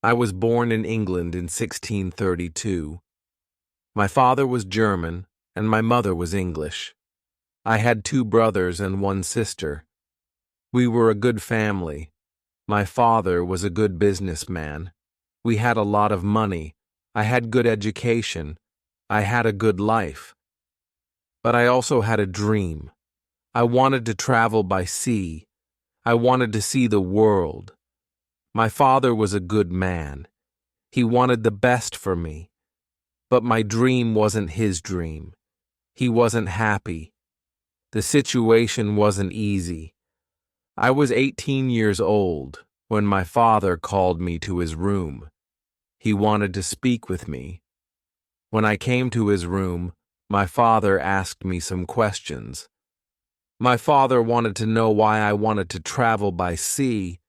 I was born in England in 1632. My father was German, and my mother was English. I had two brothers and one sister. We were a good family. My father was a good businessman. We had a lot of money. I had good education. I had a good life. But I also had a dream. I wanted to travel by sea. I wanted to see the world. My father was a good man. He wanted the best for me. But my dream wasn't his dream. He wasn't happy. The situation wasn't easy. I was 18 years old when my father called me to his room. He wanted to speak with me. When I came to his room, my father asked me some questions. My father wanted to know why I wanted to travel by sea.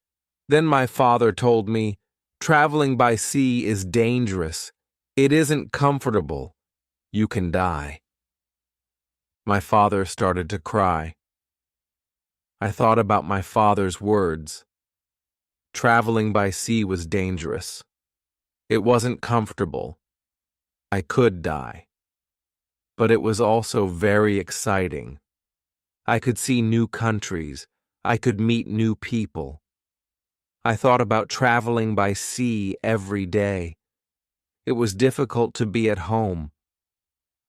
Then my father told me, traveling by sea is dangerous. It isn't comfortable. You can die. My father started to cry. I thought about my father's words. Traveling by sea was dangerous. It wasn't comfortable. I could die. But it was also very exciting. I could see new countries. I could meet new people. I thought about traveling by sea every day. It was difficult to be at home.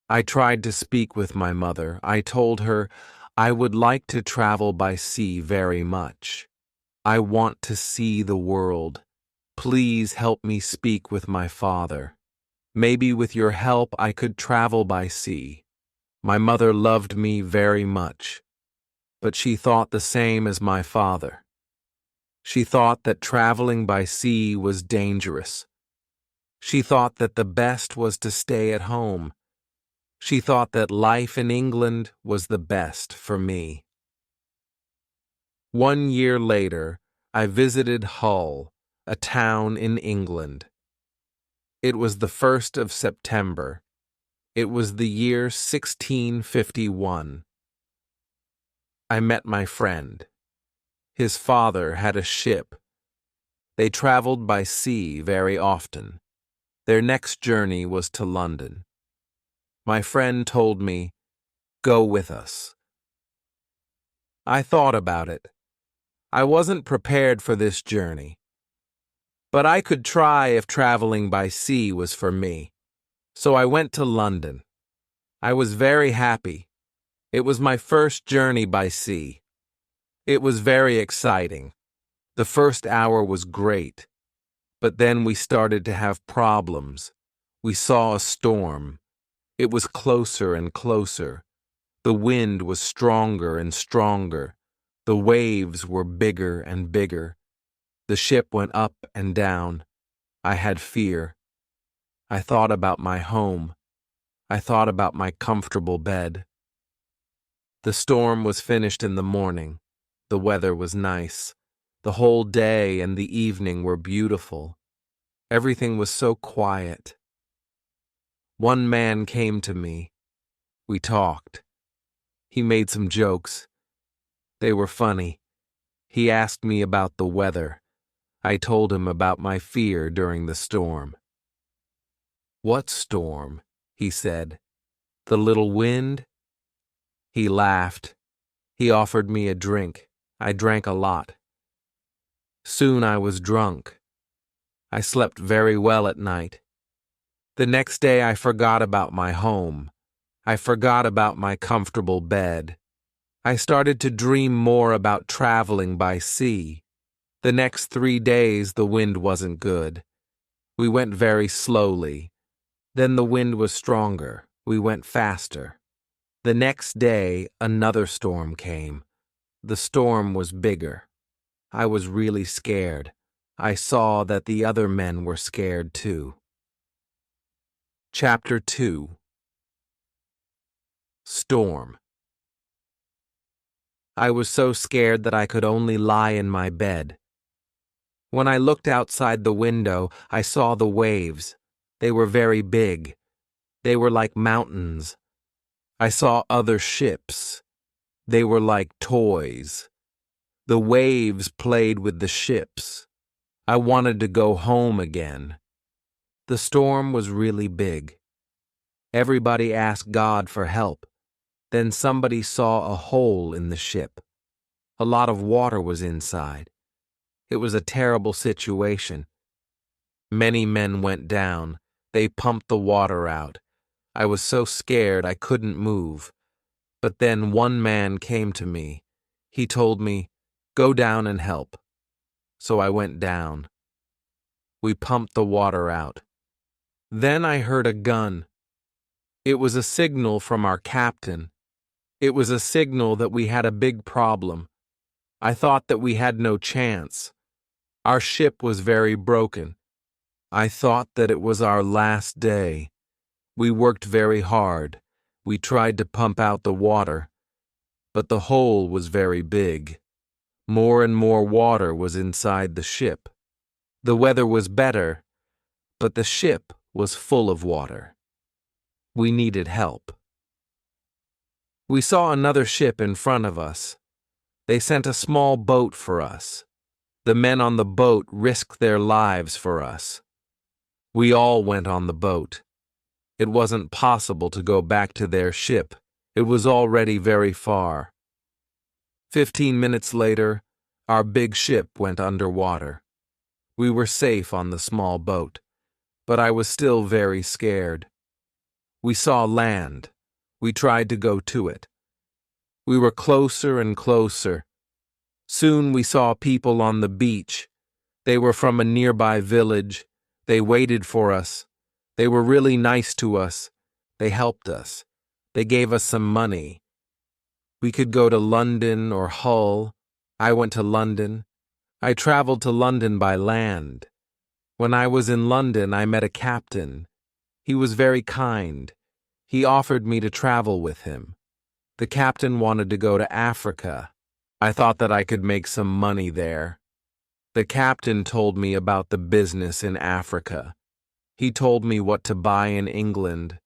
I tried to speak with my mother. I told her I would like to travel by sea very much. I want to see the world. Please help me speak with my father. Maybe with your help I could travel by sea. My mother loved me very much, but she thought the same as my father. She thought that traveling by sea was dangerous. She thought that the best was to stay at home. She thought that life in England was the best for me. 1 year later, I visited Hull, a town in England. It was the 1st of September. It was the year 1651. I met my friend. His father had a ship. They traveled by sea very often. Their next journey was to London. My friend told me, "Go with us." I thought about it. I wasn't prepared for this journey. But I could try if traveling by sea was for me. So I went to London. I was very happy. It was my first journey by sea. It was very exciting. The first hour was great. But then we started to have problems. We saw a storm. It was closer and closer. The wind was stronger and stronger. The waves were bigger and bigger. The ship went up and down. I had fear. I thought about my home. I thought about my comfortable bed. The storm was finished in the morning. The weather was nice. The whole day and the evening were beautiful. Everything was so quiet. One man came to me. We talked. He made some jokes. They were funny. He asked me about the weather. I told him about my fear during the storm. "What storm?" he said. "The little wind?" He laughed. He offered me a drink. I drank a lot. Soon I was drunk. I slept very well at night. The next day I forgot about my home. I forgot about my comfortable bed. I started to dream more about traveling by sea. The next 3 days the wind wasn't good. We went very slowly. Then the wind was stronger. We went faster. The next day another storm came. The storm was bigger. I was really scared. I saw that the other men were scared too. Chapter 2. Storm. I was so scared that I could only lie in my bed. When I looked outside the window, I saw the waves. They were very big. They were like mountains. I saw other ships. They were like toys. The waves played with the ships. I wanted to go home again. The storm was really big. Everybody asked God for help. Then somebody saw a hole in the ship. A lot of water was inside. It was a terrible situation. Many men went down. They pumped the water out. I was so scared I couldn't move. But then one man came to me. He told me, "Go down and help." So I went down. We pumped the water out. Then I heard a gun. It was a signal from our captain. It was a signal that we had a big problem. I thought that we had no chance. Our ship was very broken. I thought that it was our last day. We worked very hard. We tried to pump out the water, but the hole was very big. More and more water was inside the ship. The weather was better, but the ship was full of water. We needed help. We saw another ship in front of us. They sent a small boat for us. The men on the boat risked their lives for us. We all went on the boat. It wasn't possible to go back to their ship. It was already very far. 15 minutes later, our big ship went underwater. We were safe on the small boat, but I was still very scared. We saw land. We tried to go to it. We were closer and closer. Soon we saw people on the beach. They were from a nearby village. They waited for us. They were really nice to us. They helped us. They gave us some money. We could go to London or Hull. I went to London. I traveled to London by land. When I was in London, I met a captain. He was very kind. He offered me to travel with him. The captain wanted to go to Africa. I thought that I could make some money there. The captain told me about the business in Africa. He told me what to buy in England.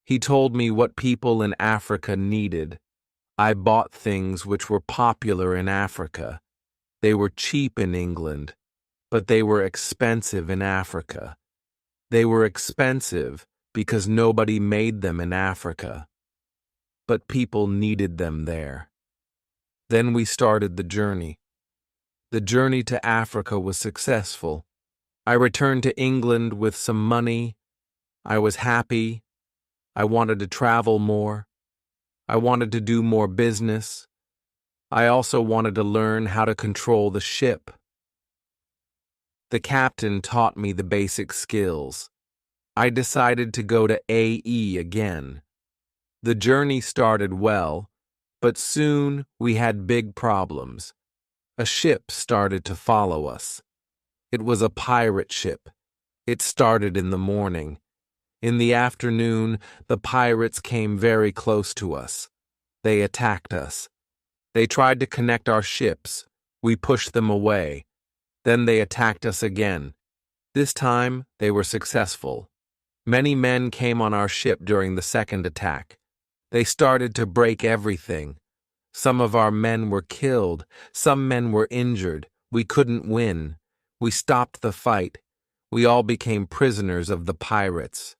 He told me what people in Africa needed. I bought things which were popular in Africa. They were cheap in England, but they were expensive in Africa. They were expensive because nobody made them in Africa, but people needed them there. Then we started the journey. The journey to Africa was successful. I returned to England with some money. I was happy. I wanted to travel more. I wanted to do more business. I also wanted to learn how to control the ship. The captain taught me the basic skills. I decided to go to AE again. The journey started well, but soon we had big problems. A ship started to follow us. It was a pirate ship. It started in the morning. In the afternoon, the pirates came very close to us. They attacked us. They tried to connect our ships. We pushed them away. Then they attacked us again. This time, they were successful. Many men came on our ship during the second attack. They started to break everything. Some of our men were killed. Some men were injured. We couldn't win. We stopped the fight. We all became prisoners of the pirates.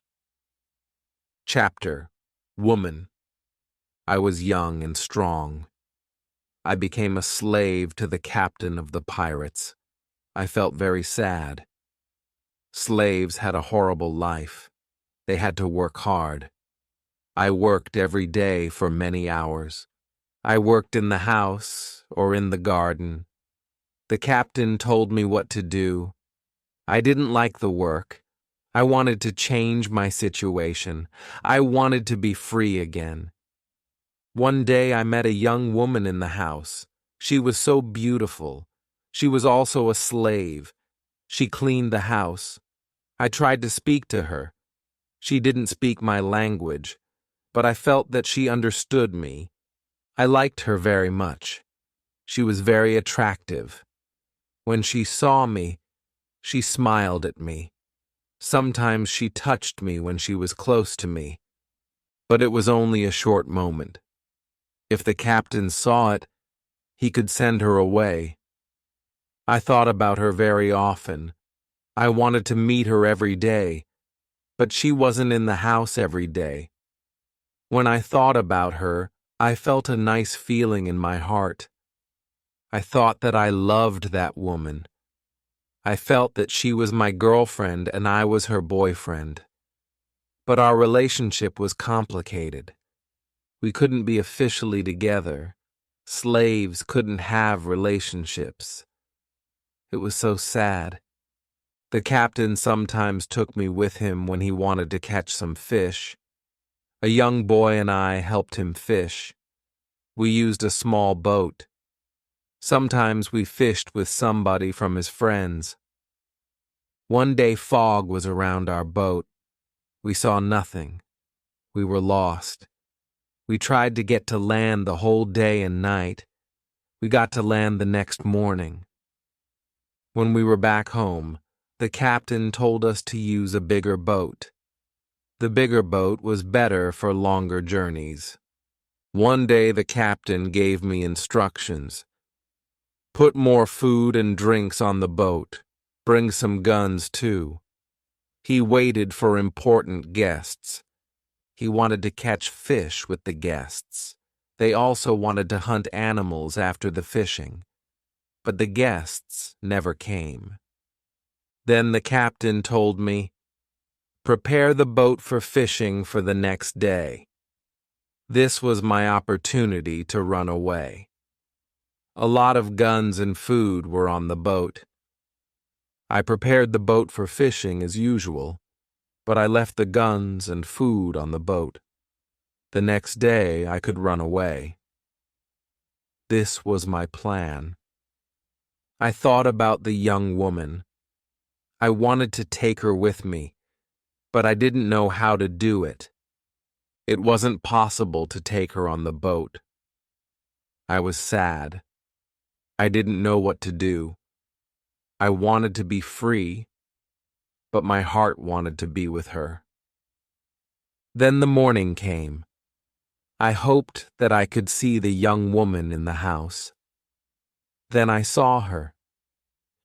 Chapter: Woman. I was young and strong. I became a slave to the captain of the pirates. I felt very sad. Slaves had a horrible life. They had to work hard. I worked every day for many hours. I worked in the house or in the garden. The captain told me what to do. I didn't like the work. I wanted to change my situation. I wanted to be free again. One day I met a young woman in the house. She was so beautiful. She was also a slave. She cleaned the house. I tried to speak to her. She didn't speak my language, but I felt that she understood me. I liked her very much. She was very attractive. When she saw me, she smiled at me. Sometimes she touched me when she was close to me, but it was only a short moment. If the captain saw it, he could send her away. I thought about her very often. I wanted to meet her every day, but she wasn't in the house every day. When I thought about her, I felt a nice feeling in my heart. I thought that I loved that woman. I felt that she was my girlfriend and I was her boyfriend. But our relationship was complicated. We couldn't be officially together. Slaves couldn't have relationships. It was so sad. The captain sometimes took me with him when he wanted to catch some fish. A young boy and I helped him fish. We used a small boat. Sometimes we fished with somebody from his friends. One day fog was around our boat. We saw nothing. We were lost. We tried to get to land the whole day and night. We got to land the next morning. When we were back home, the captain told us to use a bigger boat. The bigger boat was better for longer journeys. One day the captain gave me instructions. Put more food and drinks on the boat. Bring some guns too. He waited for important guests. He wanted to catch fish with the guests. They also wanted to hunt animals after the fishing. But the guests never came. Then the captain told me, prepare the boat for fishing for the next day. This was my opportunity to run away. A lot of guns and food were on the boat. I prepared the boat for fishing as usual, but I left the guns and food on the boat. The next day I could run away. This was my plan. I thought about the young woman. I wanted to take her with me, but I didn't know how to do it. It wasn't possible to take her on the boat. I was sad. I didn't know what to do. I wanted to be free, but my heart wanted to be with her. Then the morning came. I hoped that I could see the young woman in the house. Then I saw her.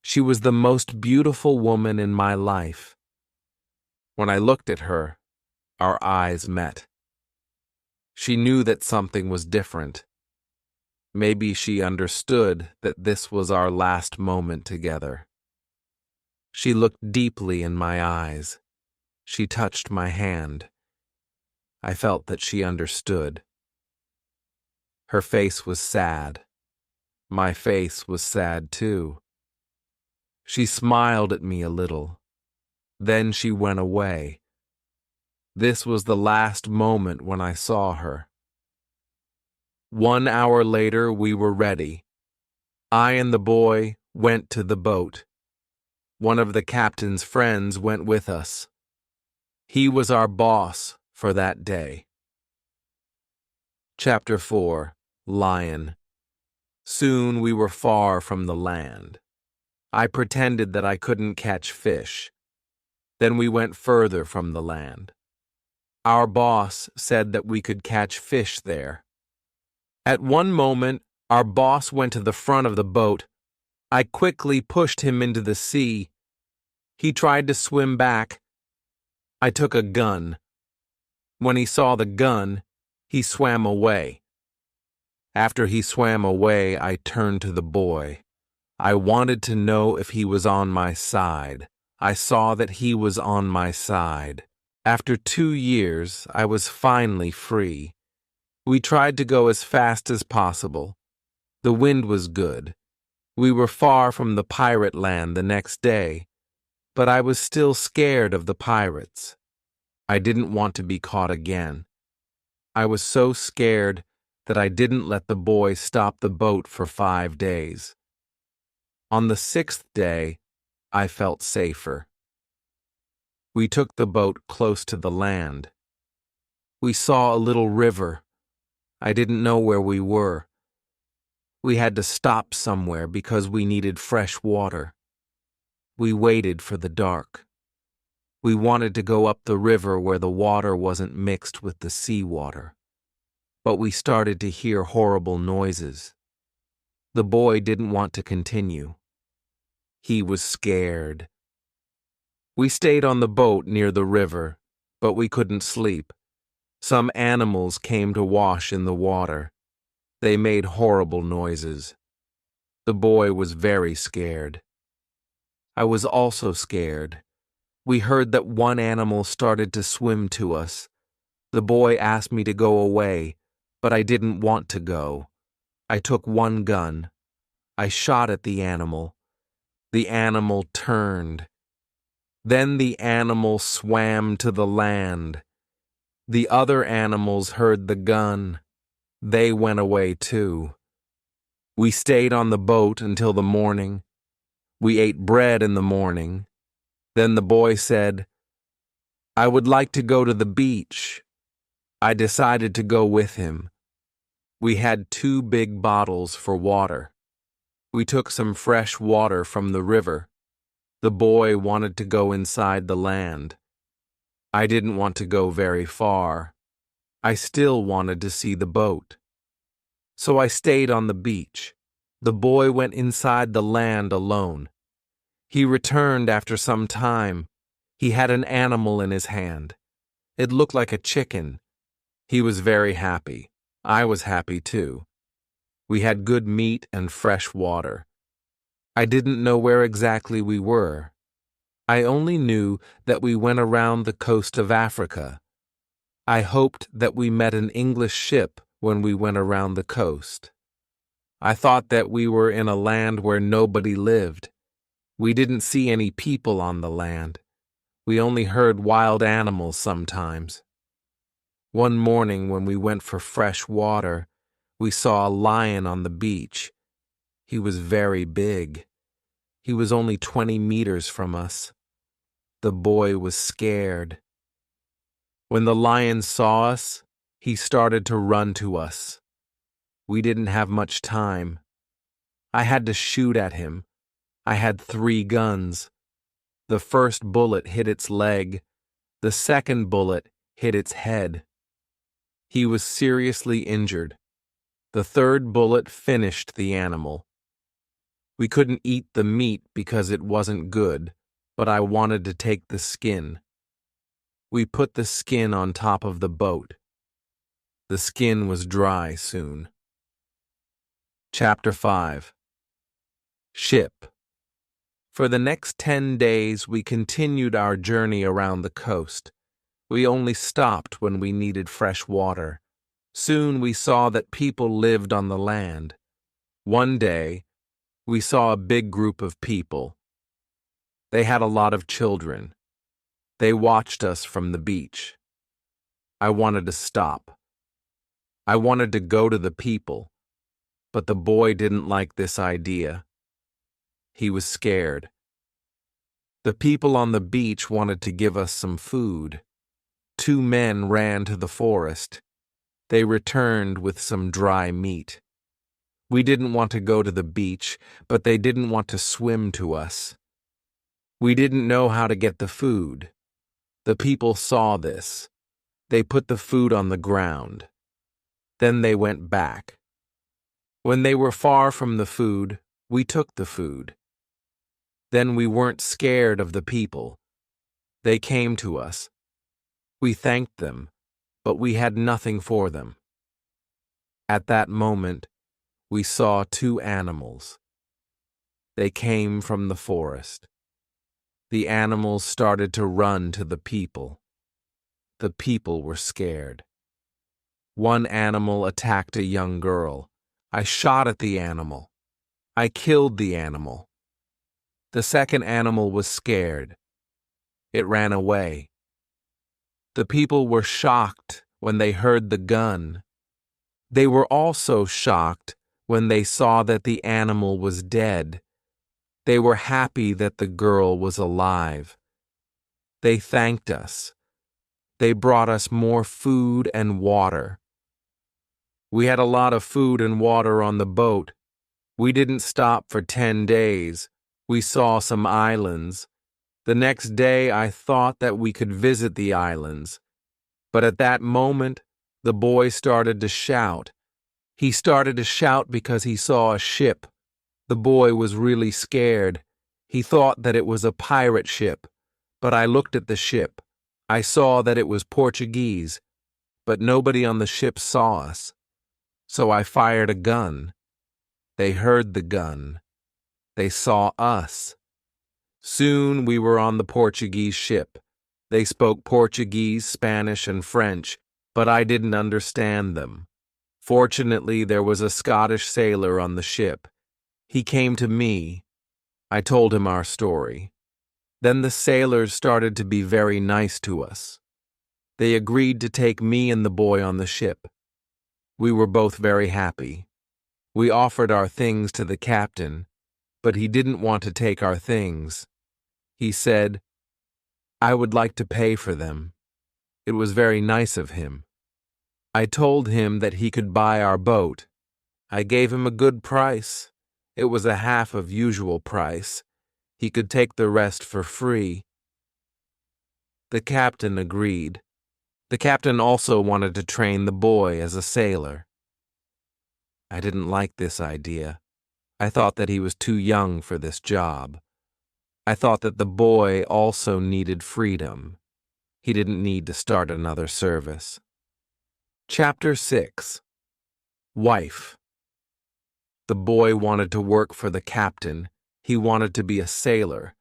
She was the most beautiful woman in my life. When I looked at her, our eyes met. She knew that something was different. Maybe she understood that this was our last moment together. She looked deeply in my eyes. She touched my hand. I felt that she understood. Her face was sad. My face was sad too. She smiled at me a little. Then she went away. This was the last moment when I saw her. 1 hour later, we were ready. I and the boy went to the boat. One of the captain's friends went with us. He was our boss for that day. Chapter 4. Lion. Soon we were far from the land. I pretended that I couldn't catch fish. Then we went further from the land. Our boss said that we could catch fish there. At one moment, our boss went to the front of the boat. I quickly pushed him into the sea. He tried to swim back. I took a gun. When he saw the gun, he swam away. After he swam away, I turned to the boy. I wanted to know if he was on my side. I saw that he was on my side. After 2 years, I was finally free. We tried to go as fast as possible. The wind was good. We were far from the pirate land the next day, but I was still scared of the pirates. I didn't want to be caught again. I was so scared that I didn't let the boy stop the boat for 5 days. On the 6th day, I felt safer. We took the boat close to the land. We saw a little river. I didn't know where we were. We had to stop somewhere because we needed fresh water. We waited for the dark. We wanted to go up the river where the water wasn't mixed with the seawater. But we started to hear horrible noises. The boy didn't want to continue. He was scared. We stayed on the boat near the river, but we couldn't sleep. Some animals came to wash in the water. They made horrible noises. The boy was very scared. I was also scared. We heard that one animal started to swim to us. The boy asked me to go away, but I didn't want to go. I took one gun. I shot at the animal. The animal turned. Then the animal swam to the land. The other animals heard the gun. They went away too. We stayed on the boat until the morning. We ate bread in the morning. Then the boy said, "I would like to go to the beach." I decided to go with him. We had 2 big bottles for water. We took some fresh water from the river. The boy wanted to go inside the land. I didn't want to go very far. I still wanted to see the boat. So I stayed on the beach. The boy went inside the land alone. He returned after some time. He had an animal in his hand. It looked like a chicken. He was very happy. I was happy too. We had good meat and fresh water. I didn't know where exactly we were. I only knew that we went around the coast of Africa. I hoped that we met an English ship when we went around the coast. I thought that we were in a land where nobody lived. We didn't see any people on the land. We only heard wild animals sometimes. One morning when we went for fresh water, we saw a lion on the beach. He was very big. He was only 20 meters from us. The boy was scared. When the lion saw us, he started to run to us. We didn't have much time. I had to shoot at him. I had 3 guns. The first bullet hit its leg. The second bullet hit its head. He was seriously injured. The third bullet finished the animal. We couldn't eat the meat because it wasn't good, but I wanted to take the skin. We put the skin on top of the boat. The skin was dry soon. Chapter 5. Ship. For the next 10 days, we continued our journey around the coast. We only stopped when we needed fresh water. Soon we saw that people lived on the land. One day, we saw a big group of people. They had a lot of children. They watched us from the beach. I wanted to stop. I wanted to go to the people, but the boy didn't like this idea. He was scared. The people on the beach wanted to give us some food. 2 men ran to the forest. They returned with some dry meat. We didn't want to go to the beach, but they didn't want to swim to us. We didn't know how to get the food. The people saw this. They put the food on the ground. Then they went back. When they were far from the food, we took the food. Then we weren't scared of the people. They came to us. We thanked them, but we had nothing for them. At that moment, we saw 2 animals. They came from the forest. The animals started to run to the people. The people were scared. One animal attacked a young girl. I shot at the animal. I killed the animal. The second animal was scared. It ran away. The people were shocked when they heard the gun. They were also shocked when they saw that the animal was dead. They were happy that the girl was alive. They thanked us. They brought us more food and water. We had a lot of food and water on the boat. We didn't stop for 10 days. We saw some islands. The next day I thought that we could visit the islands. But at that moment, the boy started to shout. He started to shout because he saw a ship. The boy was really scared. He thought that it was a pirate ship, but I looked at the ship. I saw that it was Portuguese, but nobody on the ship saw us. So I fired a gun. They heard the gun. They saw us. Soon we were on the Portuguese ship. They spoke Portuguese, Spanish, and French, but I didn't understand them. Fortunately, there was a Scottish sailor on the ship. He came to me. I told him our story. Then the sailors started to be very nice to us. They agreed to take me and the boy on the ship. We were both very happy. We offered our things to the captain, but he didn't want to take our things. He said, "I would like to pay for them." It was very nice of him. I told him that he could buy our boat. I gave him a good price. It was a half of usual price. He could take the rest for free. The captain agreed. The captain also wanted to train the boy as a sailor. I didn't like this idea. I thought that he was too young for this job. I thought that the boy also needed freedom. He didn't need to start another service. Chapter 6. Wife. The boy wanted to work for the captain. He wanted to be a sailor,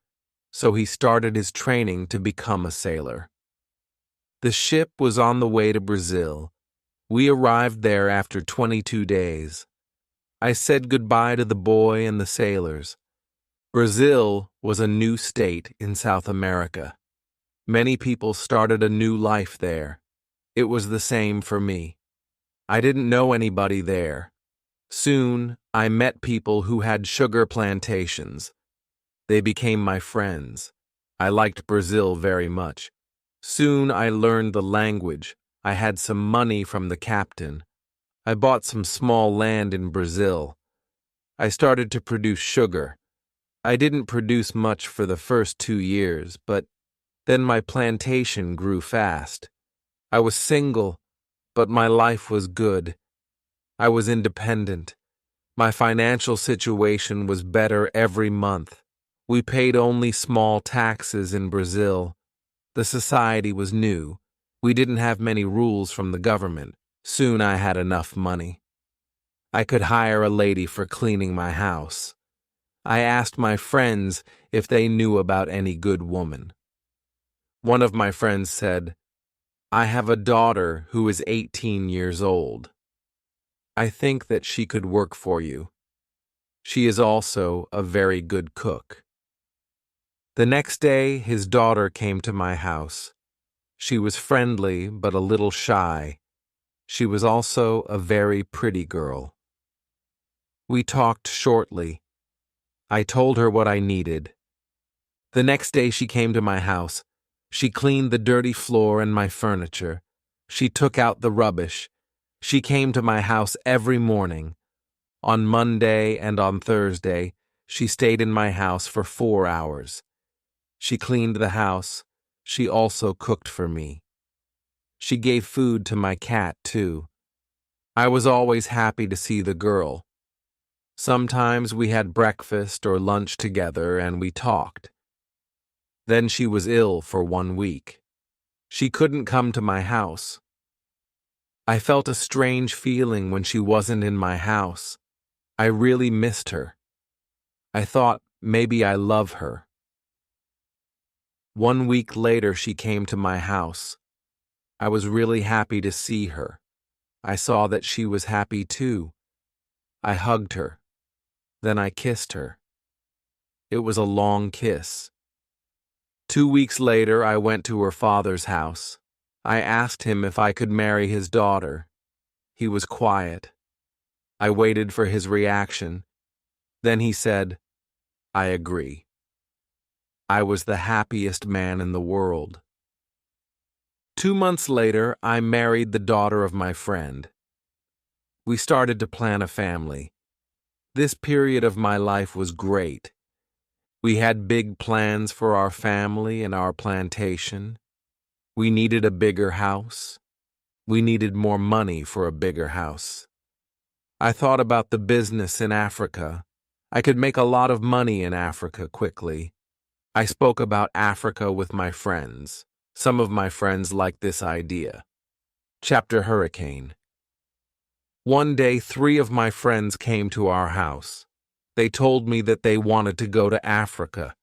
so he started his training to become a sailor. The ship was on the way to Brazil. We arrived there after 22 days. I said goodbye to the boy and the sailors. Brazil was a new state in South America. Many people started a new life there. It was the same for me. I didn't know anybody there. Soon, I met people who had sugar plantations. They became my friends. I liked Brazil very much. Soon I learned the language. I had some money from the captain. I bought some small land in Brazil. I started to produce sugar. I didn't produce much for the first 2 years, but then my plantation grew fast. I was single, but my life was good. I was independent. My financial situation was better every month. We paid only small taxes in Brazil. The society was new. We didn't have many rules from the government. Soon I had enough money. I could hire a lady for cleaning my house. I asked my friends if they knew about any good woman. One of my friends said, "I have a daughter who is 18 years old. I think that she could work for you. She is also a very good cook." The next day, his daughter came to my house. She was friendly but a little shy. She was also a very pretty girl. We talked shortly. I told her what I needed. The next day she came to my house. She cleaned the dirty floor and my furniture. She took out the rubbish. She came to my house every morning. On Monday and on Thursday, she stayed in my house for 4 hours. She cleaned the house. She also cooked for me. She gave food to my cat, too. I was always happy to see the girl. Sometimes we had breakfast or lunch together and we talked. Then she was ill for 1 week. She couldn't come to my house. I felt a strange feeling when she wasn't in my house. I really missed her. I thought maybe I love her. 1 week later she came to my house. I was really happy to see her. I saw that she was happy too. I hugged her. Then I kissed her. It was a long kiss. 2 weeks later, I went to her father's house. I asked him if I could marry his daughter. He was quiet. I waited for his reaction. Then he said, "I agree." I was the happiest man in the world. 2 months later, I married the daughter of my friend. We started to plan a family. This period of my life was great. We had big plans for our family and our plantation. We needed a bigger house. We needed more money for a bigger house. I thought about the business in Africa. I could make a lot of money in Africa quickly. I spoke about Africa with my friends. Some of my friends liked this idea. Chapter Hurricane. One day, 3 of my friends came to our house. They told me that they wanted to go to Africa.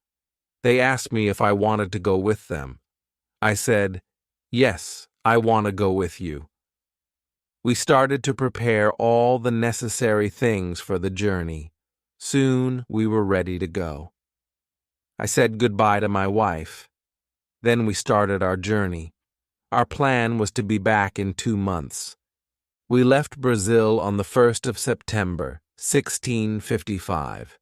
They asked me if I wanted to go with them. I said, "Yes, I want to go with you." We started to prepare all the necessary things for the journey. Soon we were ready to go. I said goodbye to my wife. Then we started our journey. Our plan was to be back in 2 months. We left Brazil on the 1st of September, 1655.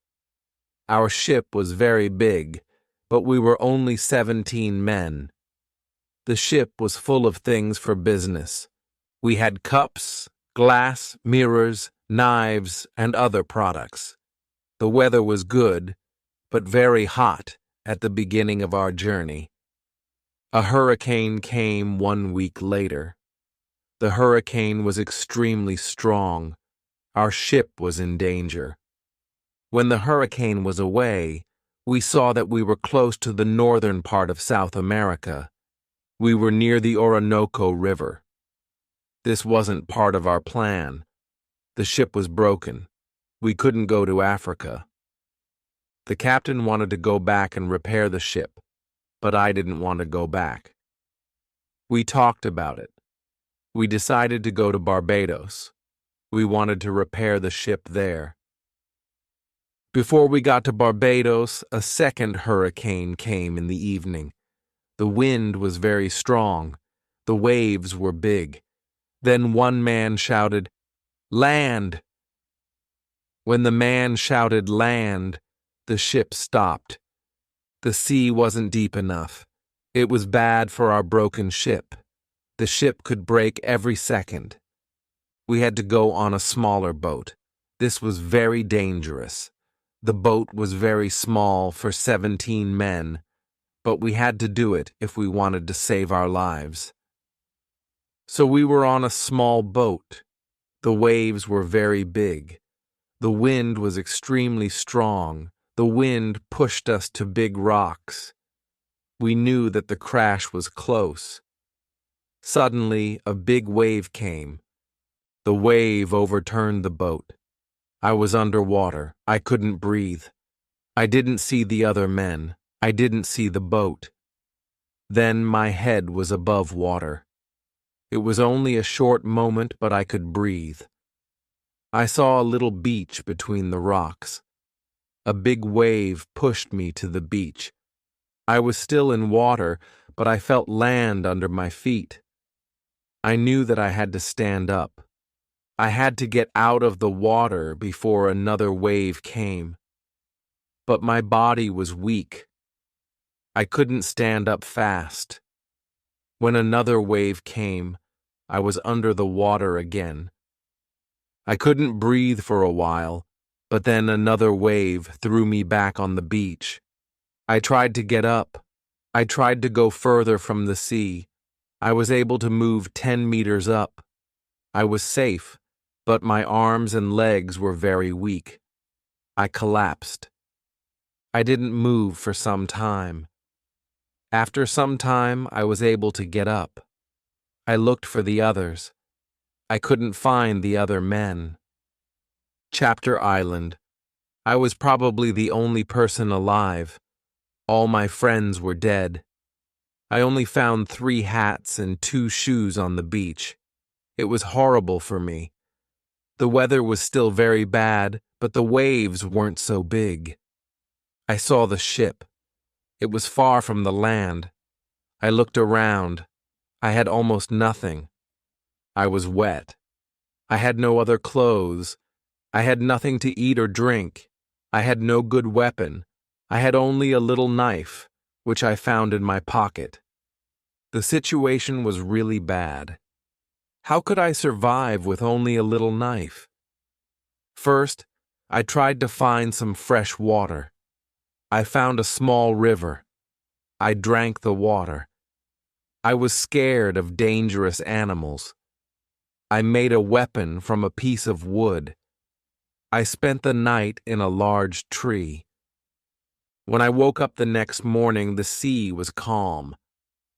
Our ship was very big, but we were only 17 men. The ship was full of things for business. We had cups, glass, mirrors, knives, and other products. The weather was good, but very hot at the beginning of our journey. A hurricane came 1 week later. The hurricane was extremely strong. Our ship was in danger. When the hurricane was away, we saw that we were close to the northern part of South America. We were near the Orinoco River. This wasn't part of our plan. The ship was broken. We couldn't go to Africa. The captain wanted to go back and repair the ship, but I didn't want to go back. We talked about it. We decided to go to Barbados. We wanted to repair the ship there. Before we got to Barbados, a second hurricane came in the evening. The wind was very strong. The waves were big. Then one man shouted, "Land!" When the man shouted land, the ship stopped. The sea wasn't deep enough. It was bad for our broken ship. The ship could break every second. We had to go on a smaller boat. This was very dangerous. The boat was very small for 17 men, but we had to do it if we wanted to save our lives. So we were on a small boat. The waves were very big. The wind was extremely strong. The wind pushed us to big rocks. We knew that the crash was close. Suddenly, a big wave came. The wave overturned the boat. I was underwater. I couldn't breathe. I didn't see the other men. I didn't see the boat. Then my head was above water. It was only a short moment, but I could breathe. I saw a little beach between the rocks. A big wave pushed me to the beach. I was still in water, but I felt land under my feet. I knew that I had to stand up. I had to get out of the water before another wave came. But my body was weak. I couldn't stand up fast. When another wave came, I was under the water again. I couldn't breathe for a while, but then another wave threw me back on the beach. I tried to get up. I tried to go further from the sea. I was able to move 10 meters up. I was safe, but my arms and legs were very weak. I collapsed. I didn't move for some time. After some time, I was able to get up. I looked for the others. I couldn't find the other men. Chapter Island. I was probably the only person alive. All my friends were dead. I only found 3 hats and 2 shoes on the beach. It was horrible for me. The weather was still very bad, but the waves weren't so big. I saw the ship. It was far from the land. I looked around. I had almost nothing. I was wet. I had no other clothes. I had nothing to eat or drink. I had no good weapon. I had only a little knife, which I found in my pocket. The situation was really bad. How could I survive with only a little knife? First, I tried to find some fresh water. I found a small river. I drank the water. I was scared of dangerous animals. I made a weapon from a piece of wood. I spent the night in a large tree. When I woke up the next morning, the sea was calm.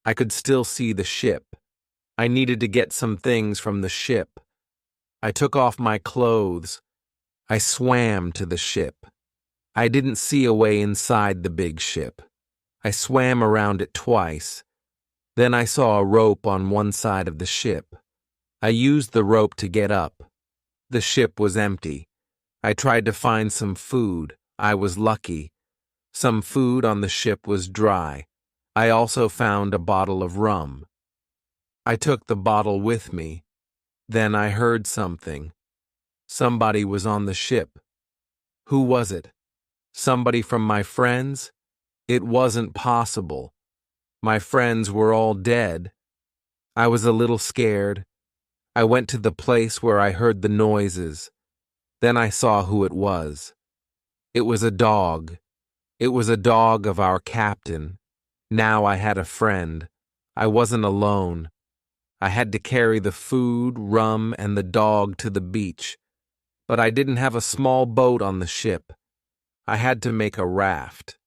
I could still see the ship. I needed to get some things from the ship. I took off my clothes. I swam to the ship. I didn't see a way inside the big ship. I swam around it twice. Then I saw a rope on one side of the ship. I used the rope to get up. The ship was empty. I tried to find some food. I was lucky. Some food on the ship was dry. I also found a bottle of rum. I took the bottle with me. Then I heard something. Somebody was on the ship. Who was it? Somebody from my friends? It wasn't possible. My friends were all dead. I was a little scared. I went to the place where I heard the noises. Then I saw who it was. It was a dog. It was a dog of our captain. Now I had a friend. I wasn't alone. I had to carry the food, rum, and the dog to the beach. But I didn't have a small boat on the ship. I had to make a raft.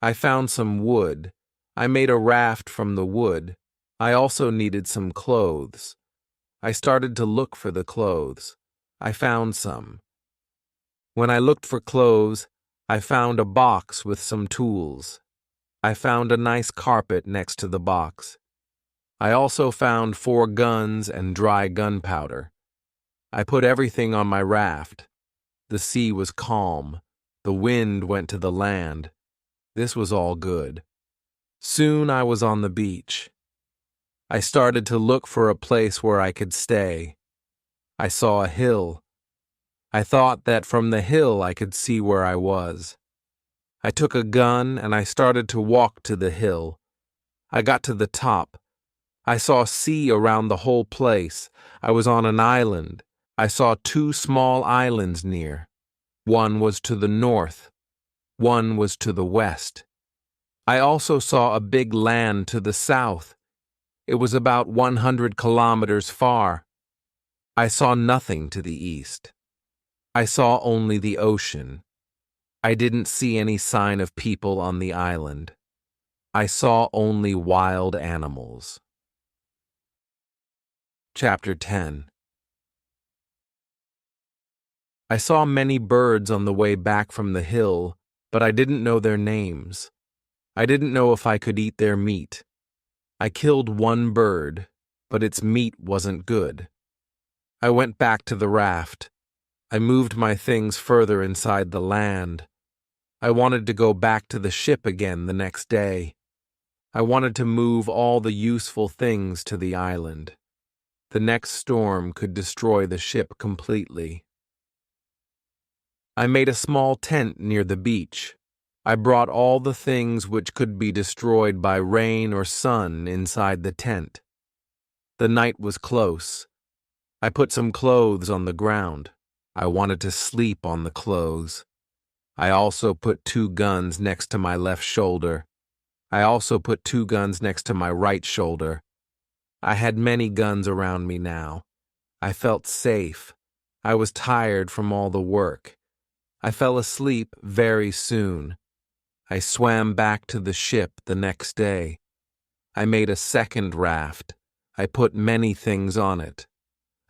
I found some wood. I made a raft from the wood. I also needed some clothes. I started to look for the clothes. I found some. When I looked for clothes, I found a box with some tools. I found a nice carpet next to the box. I also found 4 guns and dry gunpowder. I put everything on my raft. The sea was calm. The wind went to the land. This was all good. Soon I was on the beach. I started to look for a place where I could stay. I saw a hill. I thought that from the hill I could see where I was. I took a gun and I started to walk to the hill. I got to the top. I saw sea around the whole place. I was on an island. I saw 2 small islands near. One was to the north. One was to the west. I also saw a big land to the south. It was about 100 kilometers far. I saw nothing to the east. I saw only the ocean. I didn't see any sign of people on the island. I saw only wild animals. Chapter 10. I saw many birds on the way back from the hill, but I didn't know their names. I didn't know if I could eat their meat. I killed 1 bird, but its meat wasn't good. I went back to the raft. I moved my things further inside the land. I wanted to go back to the ship again the next day. I wanted to move all the useful things to the island. The next storm could destroy the ship completely. I made a small tent near the beach. I brought all the things which could be destroyed by rain or sun inside the tent. The night was close. I put some clothes on the ground. I wanted to sleep on the clothes. I also put 2 guns next to my left shoulder. I also put 2 guns next to my right shoulder. I had many guns around me now. I felt safe. I was tired from all the work. I fell asleep very soon. I swam back to the ship the next day. I made a second raft. I put many things on it.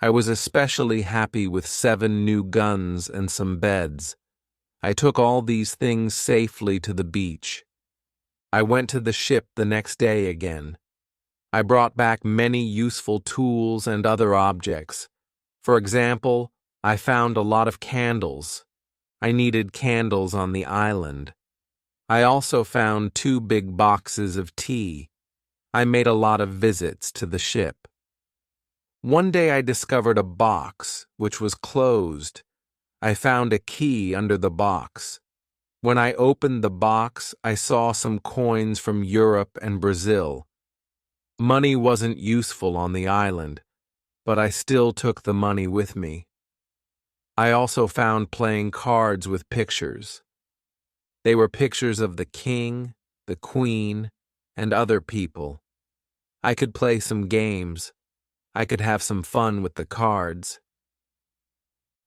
I was especially happy with 7 new guns and some beds. I took all these things safely to the beach. I went to the ship the next day again. I brought back many useful tools and other objects. For example, I found a lot of candles. I needed candles on the island. I also found 2 big boxes of tea. I made a lot of visits to the ship. One day I discovered a box, which was closed. I found a key under the box. When I opened the box, I saw some coins from Europe and Brazil. Money wasn't useful on the island, but I still took the money with me. I also found playing cards with pictures. They were pictures of the king, the queen, and other people. I could play some games. I could have some fun with the cards.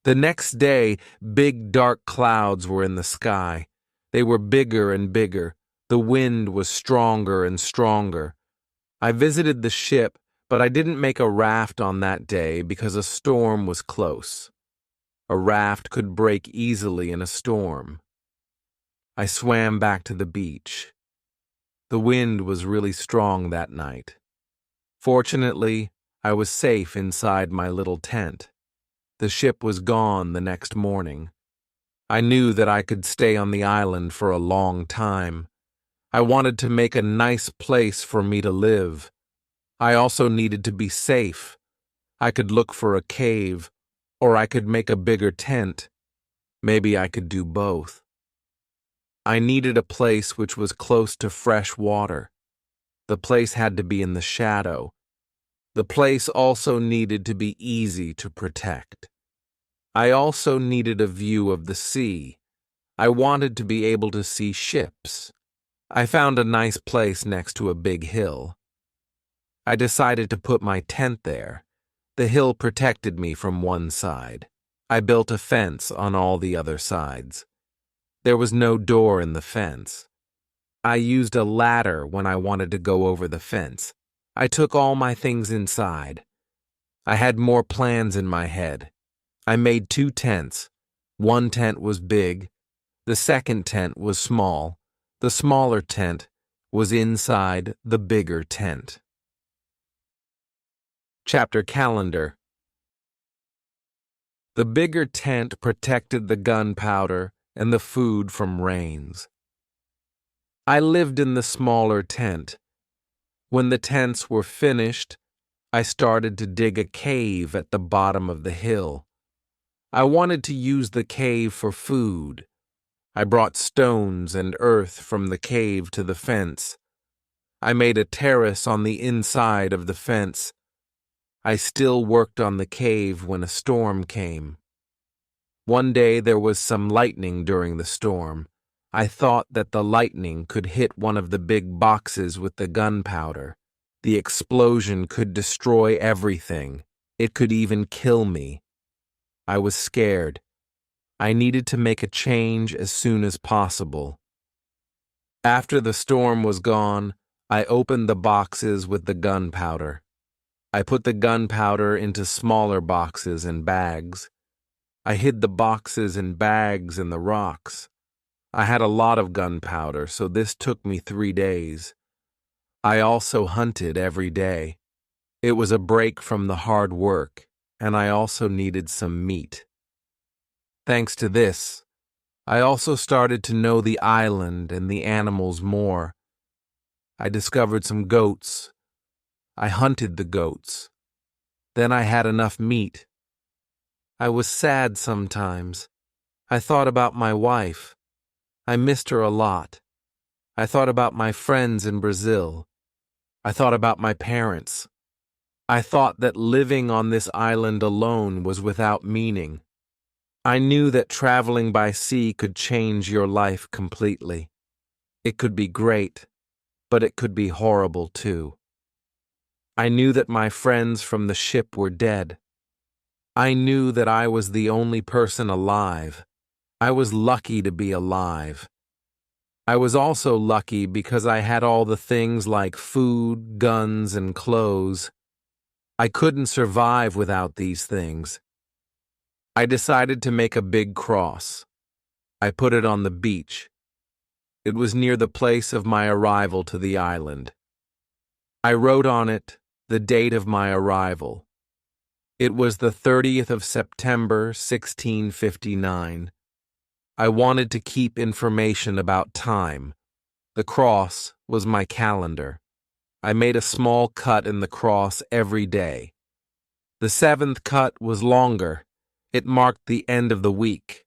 The next day, big dark clouds were in the sky. They were bigger and bigger. The wind was stronger and stronger. I visited the ship, but I didn't make a raft on that day because a storm was close. A raft could break easily in a storm. I swam back to the beach. The wind was really strong that night. Fortunately, I was safe inside my little tent. The ship was gone the next morning. I knew that I could stay on the island for a long time. I wanted to make a nice place for me to live. I also needed to be safe. I could look for a cave, or I could make a bigger tent. Maybe I could do both. I needed a place which was close to fresh water. The place had to be in the shadow. The place also needed to be easy to protect. I also needed a view of the sea. I wanted to be able to see ships. I found a nice place next to a big hill. I decided to put my tent there. The hill protected me from one side. I built a fence on all the other sides. There was no door in the fence. I used a ladder when I wanted to go over the fence. I took all my things inside. I had more plans in my head. I made 2 tents. One tent was big. The second tent was small. The smaller tent was inside the bigger tent. Chapter Calendar. The bigger tent protected the gunpowder and the food from rains. I lived in the smaller tent. When the tents were finished, I started to dig a cave at the bottom of the hill. I wanted to use the cave for food. I brought stones and earth from the cave to the fence. I made a terrace on the inside of the fence. I still worked on the cave when a storm came. One day there was some lightning during the storm. I thought that the lightning could hit one of the big boxes with the gunpowder. The explosion could destroy everything. It could even kill me. I was scared. I needed to make a change as soon as possible. After the storm was gone, I opened the boxes with the gunpowder. I put the gunpowder into smaller boxes and bags. I hid the boxes and bags in the rocks. I had a lot of gunpowder, so this took me 3 days. I also hunted every day. It was a break from the hard work, and I also needed some meat. Thanks to this, I also started to know the island and the animals more. I discovered some goats. I hunted the goats. Then I had enough meat. I was sad sometimes. I thought about my wife. I missed her a lot. I thought about my friends in Brazil. I thought about my parents. I thought that living on this island alone was without meaning. I knew that traveling by sea could change your life completely. It could be great, but it could be horrible too. I knew that my friends from the ship were dead. I knew that I was the only person alive. I was lucky to be alive. I was also lucky because I had all the things like food, guns, and clothes. I couldn't survive without these things. I decided to make a big cross. I put it on the beach. It was near the place of my arrival to the island. I wrote on it the date of my arrival. It was the 30th of September, 1659. I wanted to keep information about time. The cross was my calendar. I made a small cut in the cross every day. The 7th cut was longer. It marked the end of the week.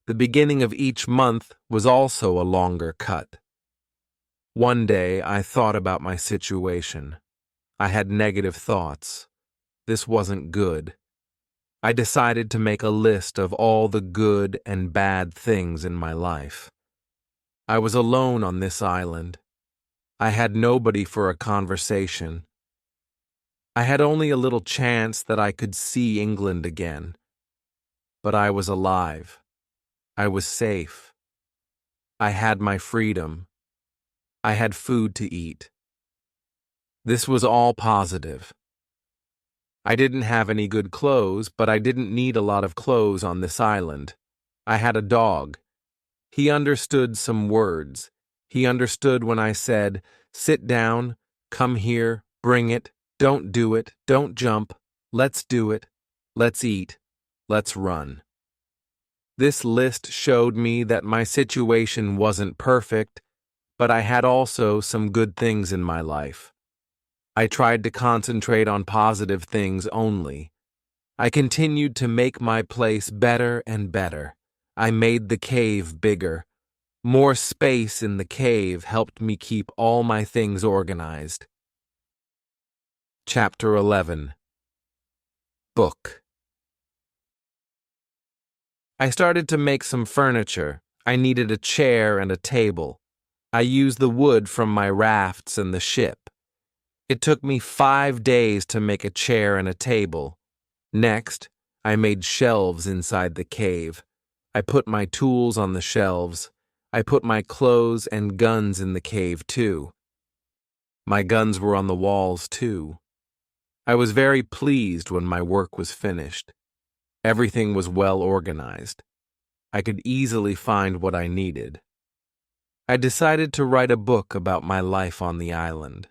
The beginning of each month was also a longer cut. One day I thought about my situation. I had negative thoughts. This wasn't good. I decided to make a list of all the good and bad things in my life. I was alone on this island. I had nobody for a conversation. I had only a little chance that I could see England again. but I was alive. I was safe. I had my freedom. I had food to eat. This was all positive. I didn't have any good clothes, but I didn't need a lot of clothes on this island. I had a dog. He understood some words. He understood when I said, "Sit down, come here, bring it, don't do it, don't jump, let's do it, let's eat, let's run." This list showed me that my situation wasn't perfect, but I had also some good things in my life. I tried to concentrate on positive things only. I continued to make my place better and better. I made the cave bigger. More space in the cave helped me keep all my things organized. Chapter 11. Book. I started to make some furniture. I needed a chair and a table. I used the wood from my rafts and the ship. It took me 5 days to make a chair and a table. Next, I made shelves inside the cave. I put my tools on the shelves. I put my clothes and guns in the cave, too. My guns were on the walls, too. I was very pleased when my work was finished. Everything was well organized. I could easily find what I needed. I decided to write a book about my life on the island.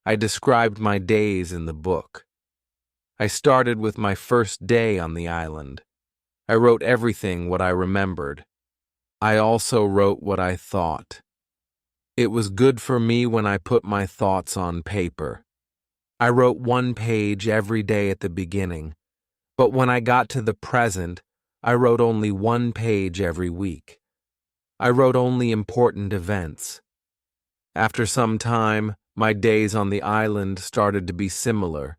I described my days in the book. I started with my first day on the island. I wrote everything what I remembered. I also wrote what I thought. It was good for me when I put my thoughts on paper. I wrote 1 page every day at the beginning, but when I got to the present, I wrote only 1 page every week. I wrote only important events. After some time, my days on the island started to be similar,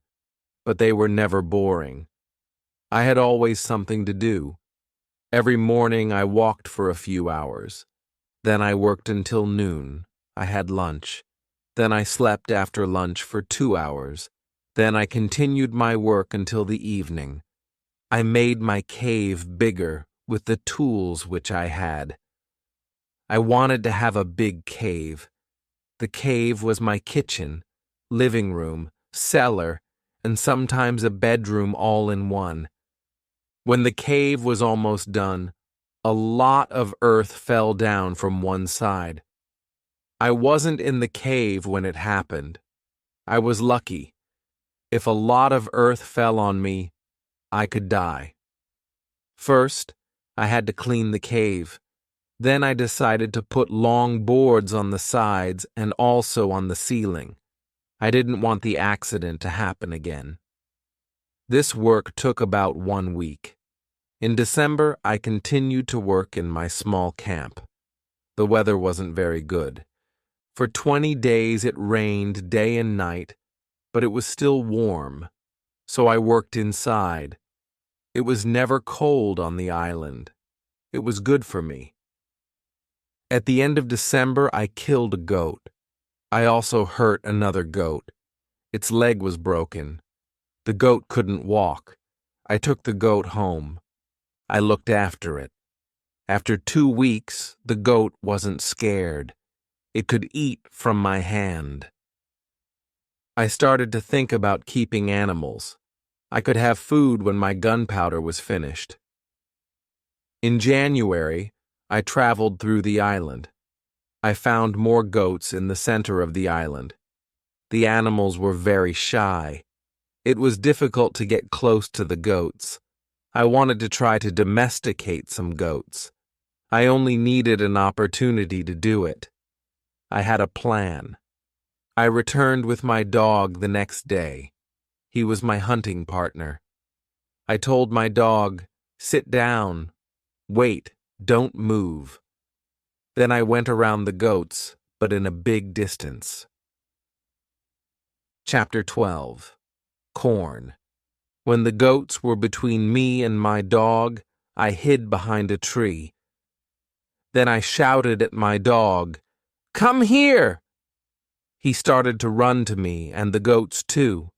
but they were never boring. I had always something to do. Every morning I walked for a few hours. Then I worked until noon. I had lunch. Then I slept after lunch for 2 hours. Then I continued my work until the evening. I made my cave bigger with the tools which I had. I wanted to have a big cave. The cave was my kitchen, living room, cellar, and sometimes a bedroom all in one. When the cave was almost done, a lot of earth fell down from one side. I wasn't in the cave when it happened. I was lucky. If a lot of earth fell on me, I could die. First, I had to clean the cave. Then I decided to put long boards on the sides and also on the ceiling. I didn't want the accident to happen again. This work took about 1 week. In December, I continued to work in my small camp. The weather wasn't very good. For 20 days it rained day and night, but it was still warm, so I worked inside. It was never cold on the island. It was good for me. At the end of December, I killed a goat. I also hurt another goat. Its leg was broken. The goat couldn't walk. I took the goat home. I looked after it. After 2 weeks, the goat wasn't scared. It could eat from my hand. I started to think about keeping animals. I could have food when my gunpowder was finished. In January, I traveled through the island. I found more goats in the center of the island. The animals were very shy. It was difficult to get close to the goats. I wanted to try to domesticate some goats. I only needed an opportunity to do it. I had a plan. I returned with my dog the next day. He was my hunting partner. I told my dog, "Sit down. Wait, don't move." Then I went around the goats, but in a big distance. Chapter 12. Corn. When the goats were between me and my dog, I hid behind a tree. Then I shouted at my dog, "Come here!" He started to run to me, and the goats too.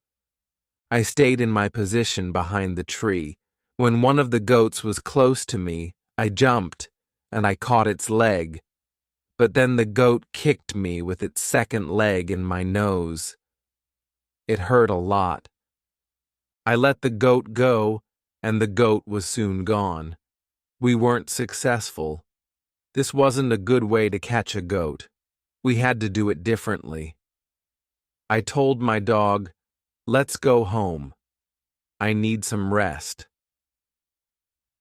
I stayed in my position behind the tree, When one of the goats was close to me, I jumped, and I caught its leg. But then the goat kicked me with its second leg in my nose. It hurt a lot. I let the goat go, and the goat was soon gone. We weren't successful. This wasn't a good way to catch a goat. We had to do it differently. I told my dog, "Let's go home. I need some rest."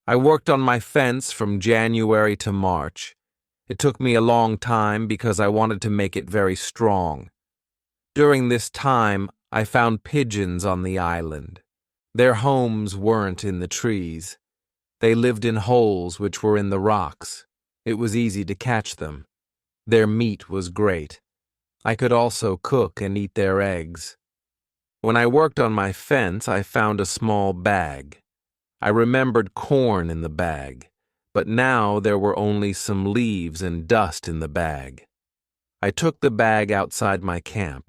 I worked on my fence from January to March. It took me a long time because I wanted to make it very strong. During this time, I found pigeons on the island. Their homes weren't in the trees. They lived in holes which were in the rocks. It was easy to catch them. Their meat was great. I could also cook and eat their eggs. When I worked on my fence, I found a small bag. I remembered corn in the bag, but now there were only some leaves and dust in the bag. I took the bag outside my camp.